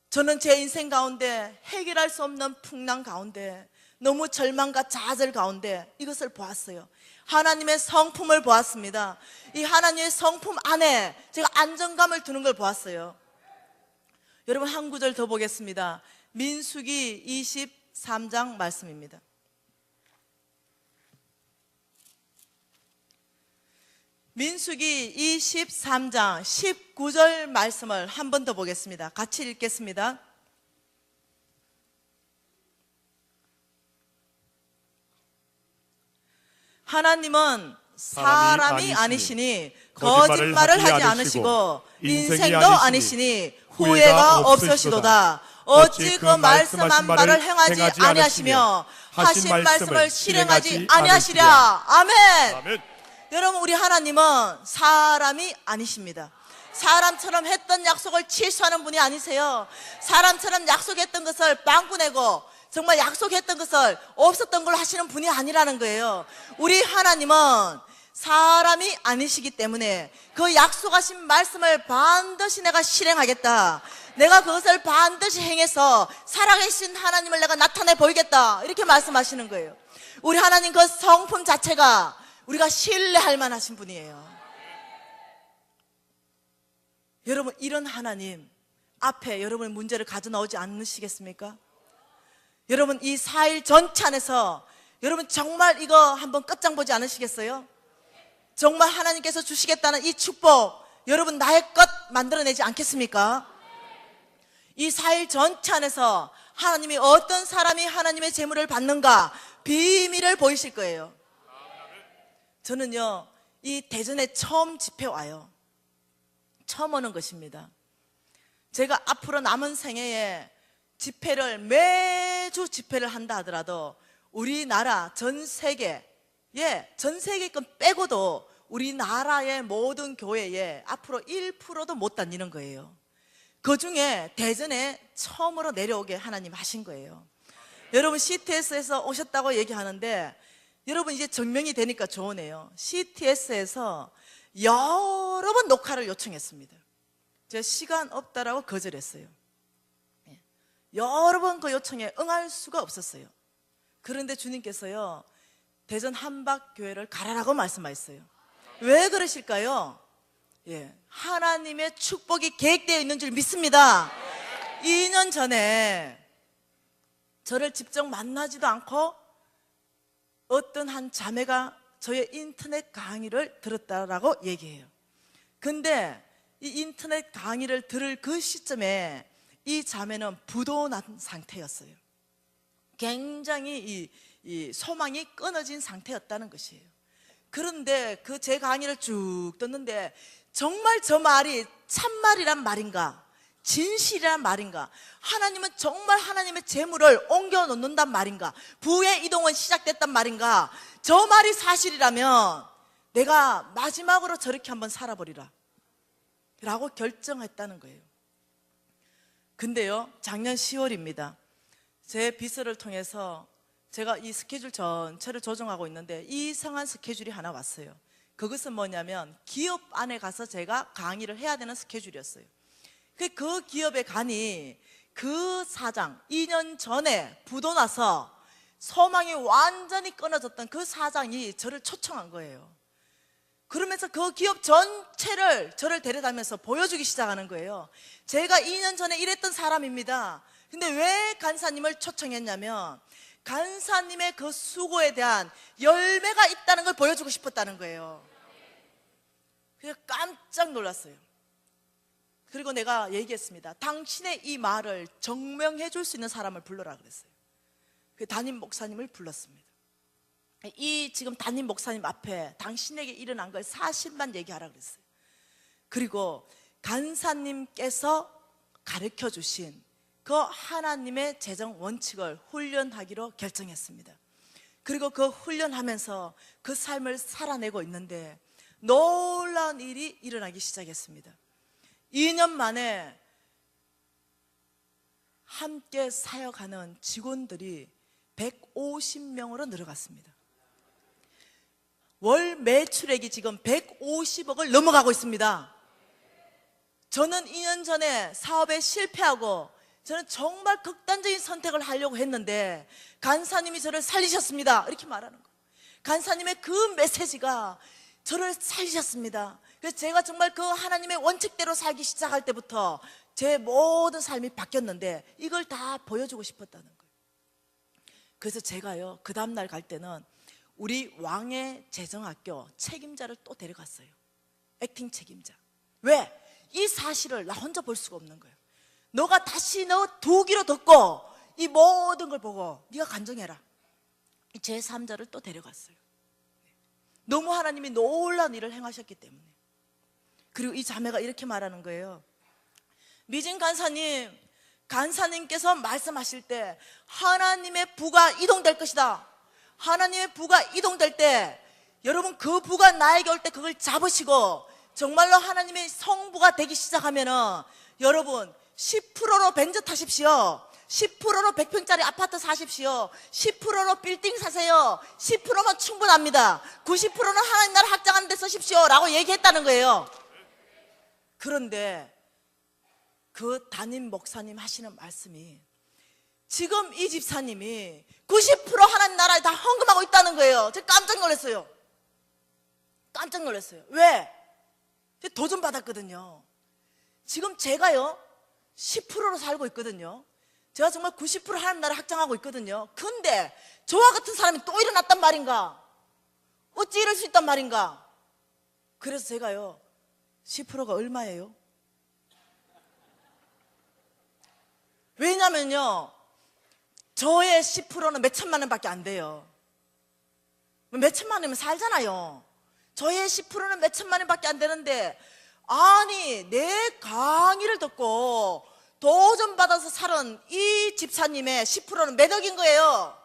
저는 제 인생 가운데 해결할 수 없는 풍랑 가운데, 너무 절망과 좌절 가운데 이것을 보았어요. 하나님의 성품을 보았습니다. 이 하나님의 성품 안에 제가 안정감을 두는 걸 보았어요. 여러분, 한 구절 더 보겠습니다. 민수기 23장 말씀입니다. 민수기 23장 19절 말씀을 한 번 더 보겠습니다. 같이 읽겠습니다. 하나님은 사람이 아니시니 거짓말을 하지 않으시고 인생도 아니시니 후회가 없으시도다. 어찌 그 말씀한 바를 행하지 아니하시며 하신 말씀을 실행하지 아니하시랴. 아멘. 아멘. 여러분, 우리 하나님은 사람이 아니십니다. 사람처럼 했던 약속을 취소하는 분이 아니세요. 사람처럼 약속했던 것을 빵꾸내고 정말 약속했던 것을 없었던 걸로 하시는 분이 아니라는 거예요. 우리 하나님은 사람이 아니시기 때문에 그 약속하신 말씀을 반드시 내가 실행하겠다. 내가 그것을 반드시 행해서 살아계신 하나님을 내가 나타내 보이겠다. 이렇게 말씀하시는 거예요. 우리 하나님 그 성품 자체가 우리가 신뢰할 만하신 분이에요. 여러분, 이런 하나님 앞에 여러분의 문제를 가져 나오지 않으시겠습니까? 여러분, 이 4일 전체 안에서 여러분 정말 이거 한번 끝장 보지 않으시겠어요? 정말 하나님께서 주시겠다는 이 축복 여러분 나의 것 만들어내지 않겠습니까? 이 4일 전체 안에서 하나님이 어떤 사람이 하나님의 재물을 받는가 비밀을 보이실 거예요. 저는요, 이 대전에 처음 집회 와요. 처음 오는 것입니다. 제가 앞으로 남은 생애에 집회를 매주 집회를 한다 하더라도 우리나라 전 세계, 전 세계권 빼고도 우리나라의 모든 교회에 앞으로 1%도 못 다니는 거예요. 그 중에 대전에 처음으로 내려오게 하나님 하신 거예요. 여러분, CTS에서 오셨다고 얘기하는데 여러분 이제 증명이 되니까 좋으네요. CTS에서 여러 번 녹화를 요청했습니다. 제가 시간 없다라고 거절했어요. 여러 번 그 요청에 응할 수가 없었어요. 그런데 주님께서요, 대전 한박교회를 가라라고 말씀하셨어요. 왜 그러실까요? 하나님의 축복이 계획되어 있는 줄 믿습니다. 2년 전에 저를 직접 만나지도 않고 어떤 한 자매가 저의 인터넷 강의를 들었다라고 얘기해요. 근데 이 인터넷 강의를 들을 그 시점에 이 자매는 부도 난 상태였어요. 굉장히 이 소망이 끊어진 상태였다는 것이에요. 그런데 그 제 강의를 쭉 듣는데 정말 저 말이 참말이란 말인가, 진실이란 말인가, 하나님은 정말 하나님의 재물을 옮겨 놓는단 말인가, 부의 이동은 시작됐단 말인가, 저 말이 사실이라면 내가 마지막으로 저렇게 한번 살아버리라 라고 결정했다는 거예요. 근데요, 작년 10월입니다. 제 비서를 통해서 제가 이 스케줄 전체를 조정하고 있는데 이상한 스케줄이 하나 왔어요. 그것은 뭐냐면 기업 안에 가서 제가 강의를 해야 되는 스케줄이었어요. 그 기업에 가니 그 사장, 2년 전에 부도 나서 소망이 완전히 끊어졌던 그 사장이 저를 초청한 거예요. 그러면서 그 기업 전체를 저를 데려다면서 보여주기 시작하는 거예요. 제가 2년 전에 일했던 사람입니다. 근데 왜 간사님을 초청했냐면 간사님의 그 수고에 대한 열매가 있다는 걸 보여주고 싶었다는 거예요. 그래서 깜짝 놀랐어요. 그리고 내가 얘기했습니다. 당신의 이 말을 증명해 줄 수 있는 사람을 불러라 그랬어요. 그 담임 목사님을 불렀습니다. 이 지금 담임 목사님 앞에 당신에게 일어난 걸 사실만 얘기하라 그랬어요. 그리고 간사님께서 가르쳐 주신 그 하나님의 재정 원칙을 훈련하기로 결정했습니다. 그리고 그 훈련하면서 그 삶을 살아내고 있는데 놀라운 일이 일어나기 시작했습니다. 2년 만에 함께 사역하는 직원들이 150명으로 늘어갔습니다. 월 매출액이 지금 150억을 넘어가고 있습니다. 저는 2년 전에 사업에 실패하고 저는 정말 극단적인 선택을 하려고 했는데 간사님이 저를 살리셨습니다. 이렇게 말하는 거예요. 간사님의 그 메시지가 저를 살리셨습니다. 그래서 제가 정말 그 하나님의 원칙대로 살기 시작할 때부터 제 모든 삶이 바뀌었는데 이걸 다 보여주고 싶었다는 거예요. 그래서 제가요, 그 다음날 갈 때는 우리 왕의 재정학교 책임자를 또 데려갔어요. 액팅 책임자. 왜? 이 사실을 나 혼자 볼 수가 없는 거예요. 너가 다시 너 두 귀로 듣고 이 모든 걸 보고 네가 간증해라. 제3자를 또 데려갔어요. 너무 하나님이 놀라운 일을 행하셨기 때문에. 그리고 이 자매가 이렇게 말하는 거예요. 미진 간사님, 간사님께서 말씀하실 때 하나님의 부가 이동될 것이다. 하나님의 부가 이동될 때 여러분 그 부가 나에게 올 때 그걸 잡으시고 정말로 하나님의 성부가 되기 시작하면은 여러분 10%로 벤저 타십시오. 10%로 100평짜리 아파트 사십시오. 10%로 빌딩 사세요. 10%만 충분합니다. 90%는 하나님 나라 확장하는 데 쓰십시오 라고 얘기했다는 거예요. 그런데 그 담임 목사님 하시는 말씀이 지금 이 집사님이 90% 하나님 나라에 다 헌금하고 있다는 거예요. 제가 깜짝 놀랐어요. 깜짝 놀랐어요. 왜? 제가 도전 받았거든요. 지금 제가요 10%로 살고 있거든요. 제가 정말 90% 하나님 나라 확장하고 있거든요. 근데 저와 같은 사람이 또 일어났단 말인가? 어찌 이럴 수 있단 말인가? 그래서 제가요 10%가 얼마예요? 왜냐면요 저의 10%는 몇 천만 원밖에 안 돼요. 몇 천만 원이면 살잖아요. 저의 10%는 몇 천만 원밖에 안 되는데 아니 내 강의를 듣고 도전받아서 살은 이 집사님의 10%는 몇 억인 거예요.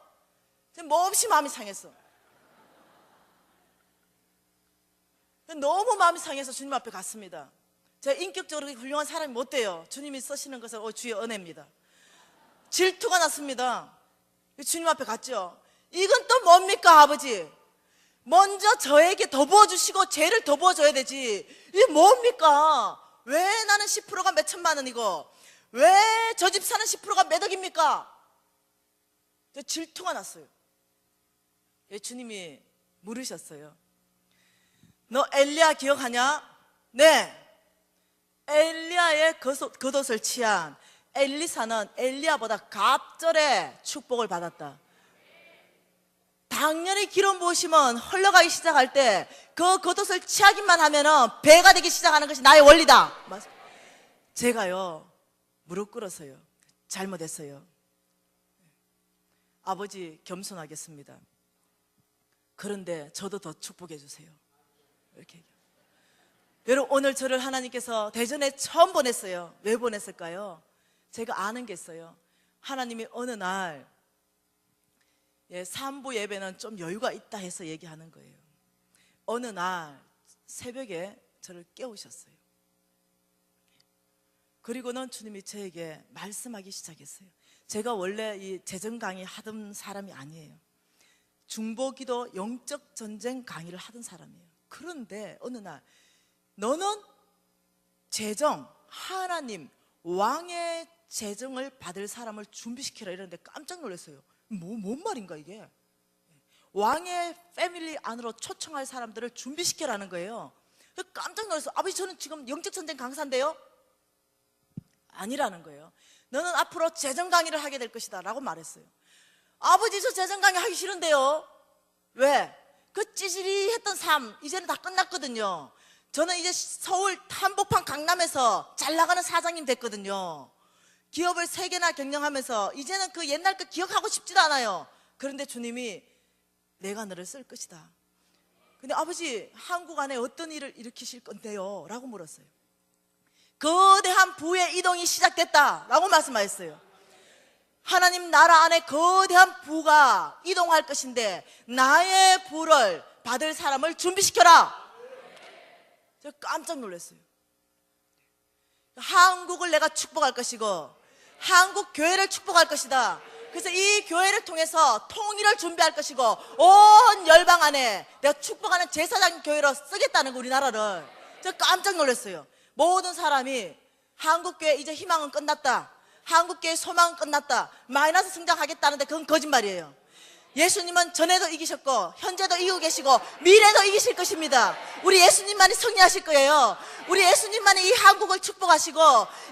몹시 마음이 상했어. 너무 마음이 상해서 주님 앞에 갔습니다. 제가 인격적으로 훌륭한 사람이 못 돼요. 주님이 쓰시는 것은 주의 은혜입니다. 질투가 났습니다. 주님 앞에 갔죠. 이건 또 뭡니까 아버지? 먼저 저에게 더 부어주시고 죄를 더 부어줘야 되지. 이게 뭡니까? 왜 나는 10%가 몇 천만 원이고 왜 저 집 사는 10%가 몇 억입니까? 질투가 났어요. 주님이 물으셨어요. 너 엘리야 기억하냐? 네. 엘리야의 겉옷을 취한 엘리사는 엘리야보다 갑절에 축복을 받았다. 당연히 기름 부으시면 흘러가기 시작할 때 그 겉옷을 취하기만 하면은 배가 되기 시작하는 것이 나의 원리다. 제가요 무릎 꿇어서요 잘못했어요. 아버지 겸손하겠습니다. 그런데 저도 더 축복해 주세요. 이렇게 얘기해요. 여러분, 오늘 저를 하나님께서 대전에 처음 보냈어요. 왜 보냈을까요? 제가 아는 게 있어요. 하나님이 어느 날 산부 예배는 좀 여유가 있다 해서 얘기하는 거예요. 어느 날 새벽에 저를 깨우셨어요. 그리고는 주님이 저에게 말씀하기 시작했어요. 제가 원래 이 재정 강의 하던 사람이 아니에요. 중보기도 영적 전쟁 강의를 하던 사람이에요. 그런데 어느 날 너는 재정, 하나님, 왕의 재정을 받을 사람을 준비시키라 이러는데 깜짝 놀랐어요. 뭔 말인가 이게? 왕의 패밀리 안으로 초청할 사람들을 준비시키라는 거예요. 깜짝 놀랐어요. 아버지, 저는 지금 영적 전쟁 강사인데요? 아니라는 거예요. 너는 앞으로 재정 강의를 하게 될 것이다 라고 말했어요. 아버지, 저 재정 강의 하기 싫은데요? 왜? 그 찌질이 했던 삶 이제는 다 끝났거든요. 저는 이제 서울 한복판 강남에서 잘 나가는 사장님 됐거든요. 기업을 3개나 경영하면서 이제는 그 옛날 거 기억하고 싶지도 않아요. 그런데 주님이 내가 너를 쓸 것이다. 근데 아버지, 한국 안에 어떤 일을 일으키실 건데요? 라고 물었어요. 거대한 부의 이동이 시작됐다 라고 말씀하셨어요. 하나님 나라 안에 거대한 부가 이동할 것인데 나의 부를 받을 사람을 준비시켜라. 제가 깜짝 놀랐어요. 한국을 내가 축복할 것이고 한국 교회를 축복할 것이다. 그래서 이 교회를 통해서 통일을 준비할 것이고 온 열방 안에 내가 축복하는 제사장 교회로 쓰겠다는 거, 우리나라를. 제가 깜짝 놀랐어요. 모든 사람이 한국교회 이제 희망은 끝났다, 한국교회 소망은 끝났다, 마이너스 성장하겠다는데 그건 거짓말이에요. 예수님은 전에도 이기셨고 현재도 이기고 계시고 미래도 이기실 것입니다. 우리 예수님만이 승리하실 거예요. 우리 예수님만이 이 한국을 축복하시고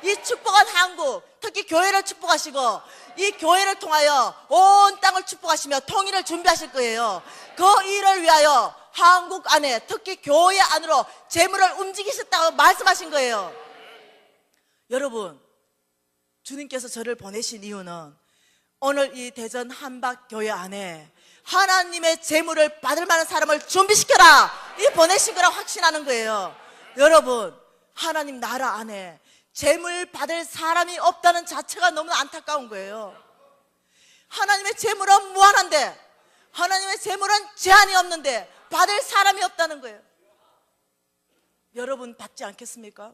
이 축복한 한국, 특히 교회를 축복하시고 이 교회를 통하여 온 땅을 축복하시며 통일을 준비하실 거예요. 그 일을 위하여 한국 안에 특히 교회 안으로 재물을 움직이셨다고 말씀하신 거예요. 여러분, 주님께서 저를 보내신 이유는 오늘 이 대전 한박교회 안에 하나님의 재물을 받을 만한 사람을 준비시켜라, 이 보내신 거라 확신하는 거예요. 여러분, 하나님 나라 안에 재물 받을 사람이 없다는 자체가 너무 안타까운 거예요. 하나님의 재물은 무한한데, 하나님의 재물은 제한이 없는데 받을 사람이 없다는 거예요. 여러분 받지 않겠습니까?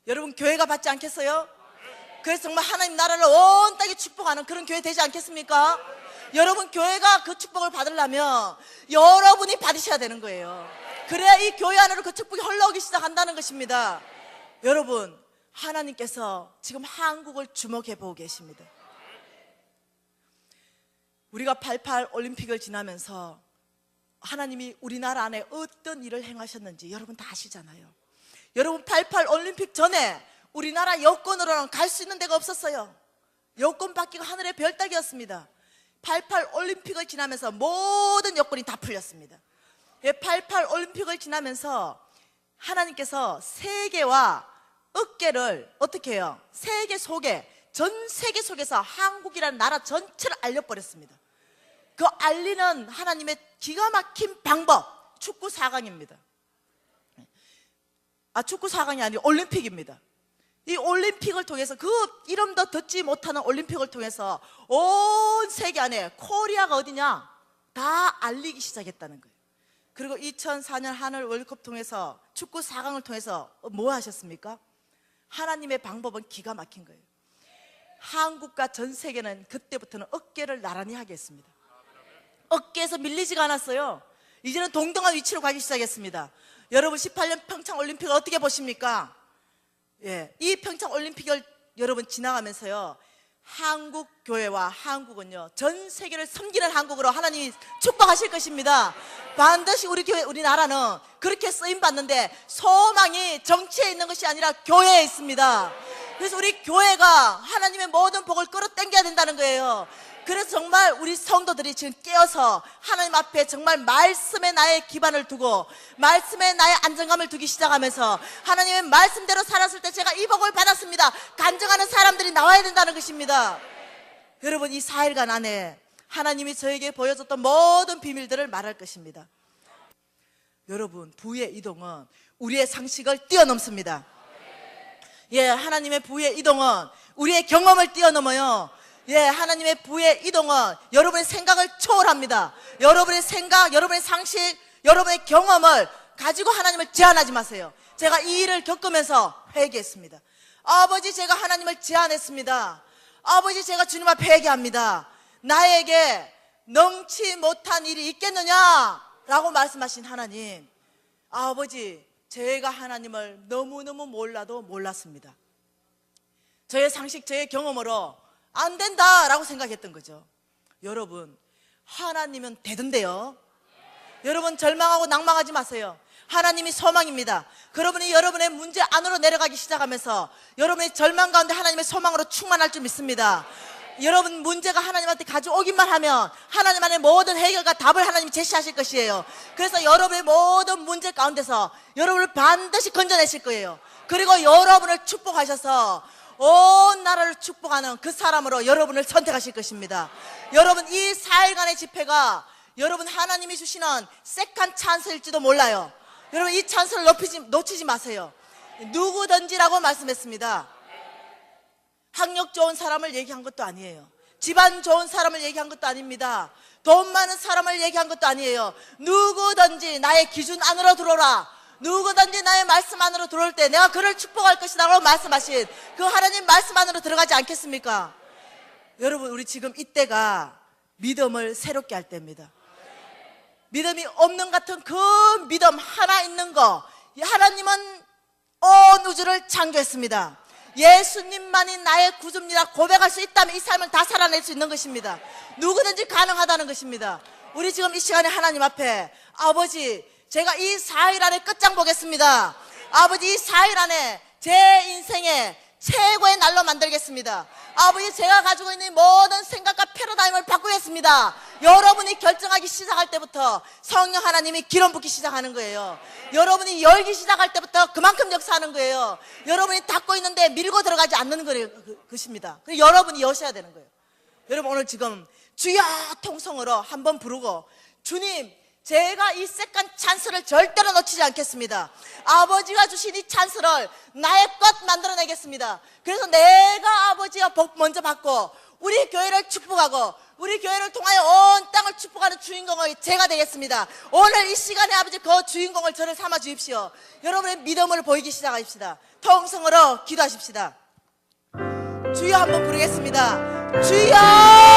여러분 교회가 받지 않겠어요? 그래서 정말 하나님 나라를 온 땅에 축복하는 그런 교회 되지 않겠습니까? 여러분 교회가 그 축복을 받으려면 여러분이 받으셔야 되는 거예요. 그래야 이 교회 안으로 그 축복이 흘러오기 시작한다는 것입니다. 여러분, 하나님께서 지금 한국을 주목해 보고 계십니다. 우리가 88 올림픽을 지나면서 하나님이 우리나라 안에 어떤 일을 행하셨는지 여러분 다 아시잖아요. 여러분, 88 올림픽 전에 우리나라 여권으로는 갈 수 있는 데가 없었어요. 여권 받기가 하늘의 별 따기였습니다. 88 올림픽을 지나면서 모든 여건이 다 풀렸습니다. 88 올림픽을 지나면서 하나님께서 세계와 어깨를 어떻게 해요? 세계 속에, 전 세계 속에서 한국이라는 나라 전체를 알려버렸습니다. 그 알리는 하나님의 기가 막힌 방법, 축구 4강입니다. 축구 4강이 아니고 올림픽입니다. 이 올림픽을 통해서, 그 이름도 듣지 못하는 올림픽을 통해서 온 세계 안에 코리아가 어디냐 다 알리기 시작했다는 거예요. 그리고 2004년 한일 월드컵 통해서 축구 4강을 통해서 뭐 하셨습니까? 하나님의 방법은 기가 막힌 거예요. 한국과 전 세계는 그때부터는 어깨를 나란히 하게 했습니다. 어깨에서 밀리지가 않았어요. 이제는 동등한 위치로 가기 시작했습니다. 여러분, 18년 평창올림픽을 어떻게 보십니까? 이 평창올림픽을 여러분 지나가면서요, 한국 교회와 한국은요 전 세계를 섬기는 한국으로 하나님이 축복하실 것입니다. 반드시 우리 교회, 우리나라는 그렇게 쓰임 받는데 소망이 정치에 있는 것이 아니라 교회에 있습니다. 그래서 우리 교회가 하나님의 모든 복을 끌어당겨야 된다는 거예요. 그래서 정말 우리 성도들이 지금 깨어서 하나님 앞에 정말 말씀에 나의 기반을 두고 말씀에 나의 안정감을 두기 시작하면서 하나님의 말씀대로 살았을 때 제가 이 복을 받았습니다, 간증하는 사람들이 나와야 된다는 것입니다. 여러분, 이 4일간 안에 하나님이 저에게 보여줬던 모든 비밀들을 말할 것입니다. 여러분, 부의 이동은 우리의 상식을 뛰어넘습니다. 예, 하나님의 부의 이동은 우리의 경험을 뛰어넘어요. 예, 하나님의 부의 이동은 여러분의 생각을 초월합니다. 여러분의 생각, 여러분의 상식, 여러분의 경험을 가지고 하나님을 제한하지 마세요. 제가 이 일을 겪으면서 회개했습니다. 아버지, 제가 하나님을 제한했습니다. 아버지, 제가 주님 앞에 회개합니다. 나에게 능치 못한 일이 있겠느냐? 라고 말씀하신 하나님. 아버지, 제가 하나님을 너무너무 몰라도 몰랐습니다. 저의 상식, 저의 경험으로 안 된다라고 생각했던 거죠. 여러분, 하나님은 되던데요. 여러분, 절망하고 낭망하지 마세요. 하나님이 소망입니다. 여러분이 여러분의 문제 안으로 내려가기 시작하면서 여러분의 절망 가운데 하나님의 소망으로 충만할 줄 믿습니다. 여러분, 문제가 하나님한테 가져오기만 하면 하나님 안에 모든 해결과 답을 하나님이 제시하실 것이에요. 그래서 여러분의 모든 문제 가운데서 여러분을 반드시 건져내실 거예요. 그리고 여러분을 축복하셔서 온 나라를 축복하는 그 사람으로 여러분을 선택하실 것입니다. 여러분, 이 4일간의 집회가 여러분 하나님이 주시는 세컨 찬스일지도 몰라요. 여러분, 이 찬스를 놓치지 마세요. 누구든지라고 말씀했습니다. 학력 좋은 사람을 얘기한 것도 아니에요. 집안 좋은 사람을 얘기한 것도 아닙니다. 돈 많은 사람을 얘기한 것도 아니에요. 누구든지 나의 기준 안으로 들어오라, 누구든지 나의 말씀 안으로 들어올 때 내가 그를 축복할 것이다 라고 말씀하신 그 하나님 말씀 안으로 들어가지 않겠습니까? 여러분, 우리 지금 이때가 믿음을 새롭게 할 때입니다. 믿음이 없는 같은 그 믿음 하나 있는 거, 하나님은 온 우주를 창조했습니다. 예수님만이 나의 구주입니다 고백할 수 있다면 이 삶을 다 살아낼 수 있는 것입니다. 누구든지 가능하다는 것입니다. 우리 지금 이 시간에 하나님 앞에, 아버지, 제가 이 4일 안에 끝장 보겠습니다. 아버지, 이 4일 안에 제 인생의 최고의 날로 만들겠습니다. 아버지, 제가 가지고 있는 모든 생각과 패러다임을 바꾸겠습니다. 여러분이 결정하기 시작할 때부터 성령 하나님이 기름 붓기 시작하는 거예요. 여러분이 열기 시작할 때부터 그만큼 역사하는 거예요. 여러분이 닫고 있는데 밀고 들어가지 않는 것입니다. 여러분이 여셔야 되는 거예요. 여러분, 오늘 지금 주여 통성으로 한번 부르고, 주님, 제가 이 세컨 찬스를 절대로 놓치지 않겠습니다. 아버지가 주신 이 찬스를 나의 것 만들어내겠습니다. 그래서 내가 아버지가 복 먼저 받고 우리 교회를 축복하고 우리 교회를 통하여 온 땅을 축복하는 주인공이 제가 되겠습니다. 오늘 이 시간에 아버지 그 주인공을 저를 삼아 주십시오. 여러분의 믿음을 보이기 시작하십시다. 통성으로 기도하십시다. 주여 한번 부르겠습니다. 주여!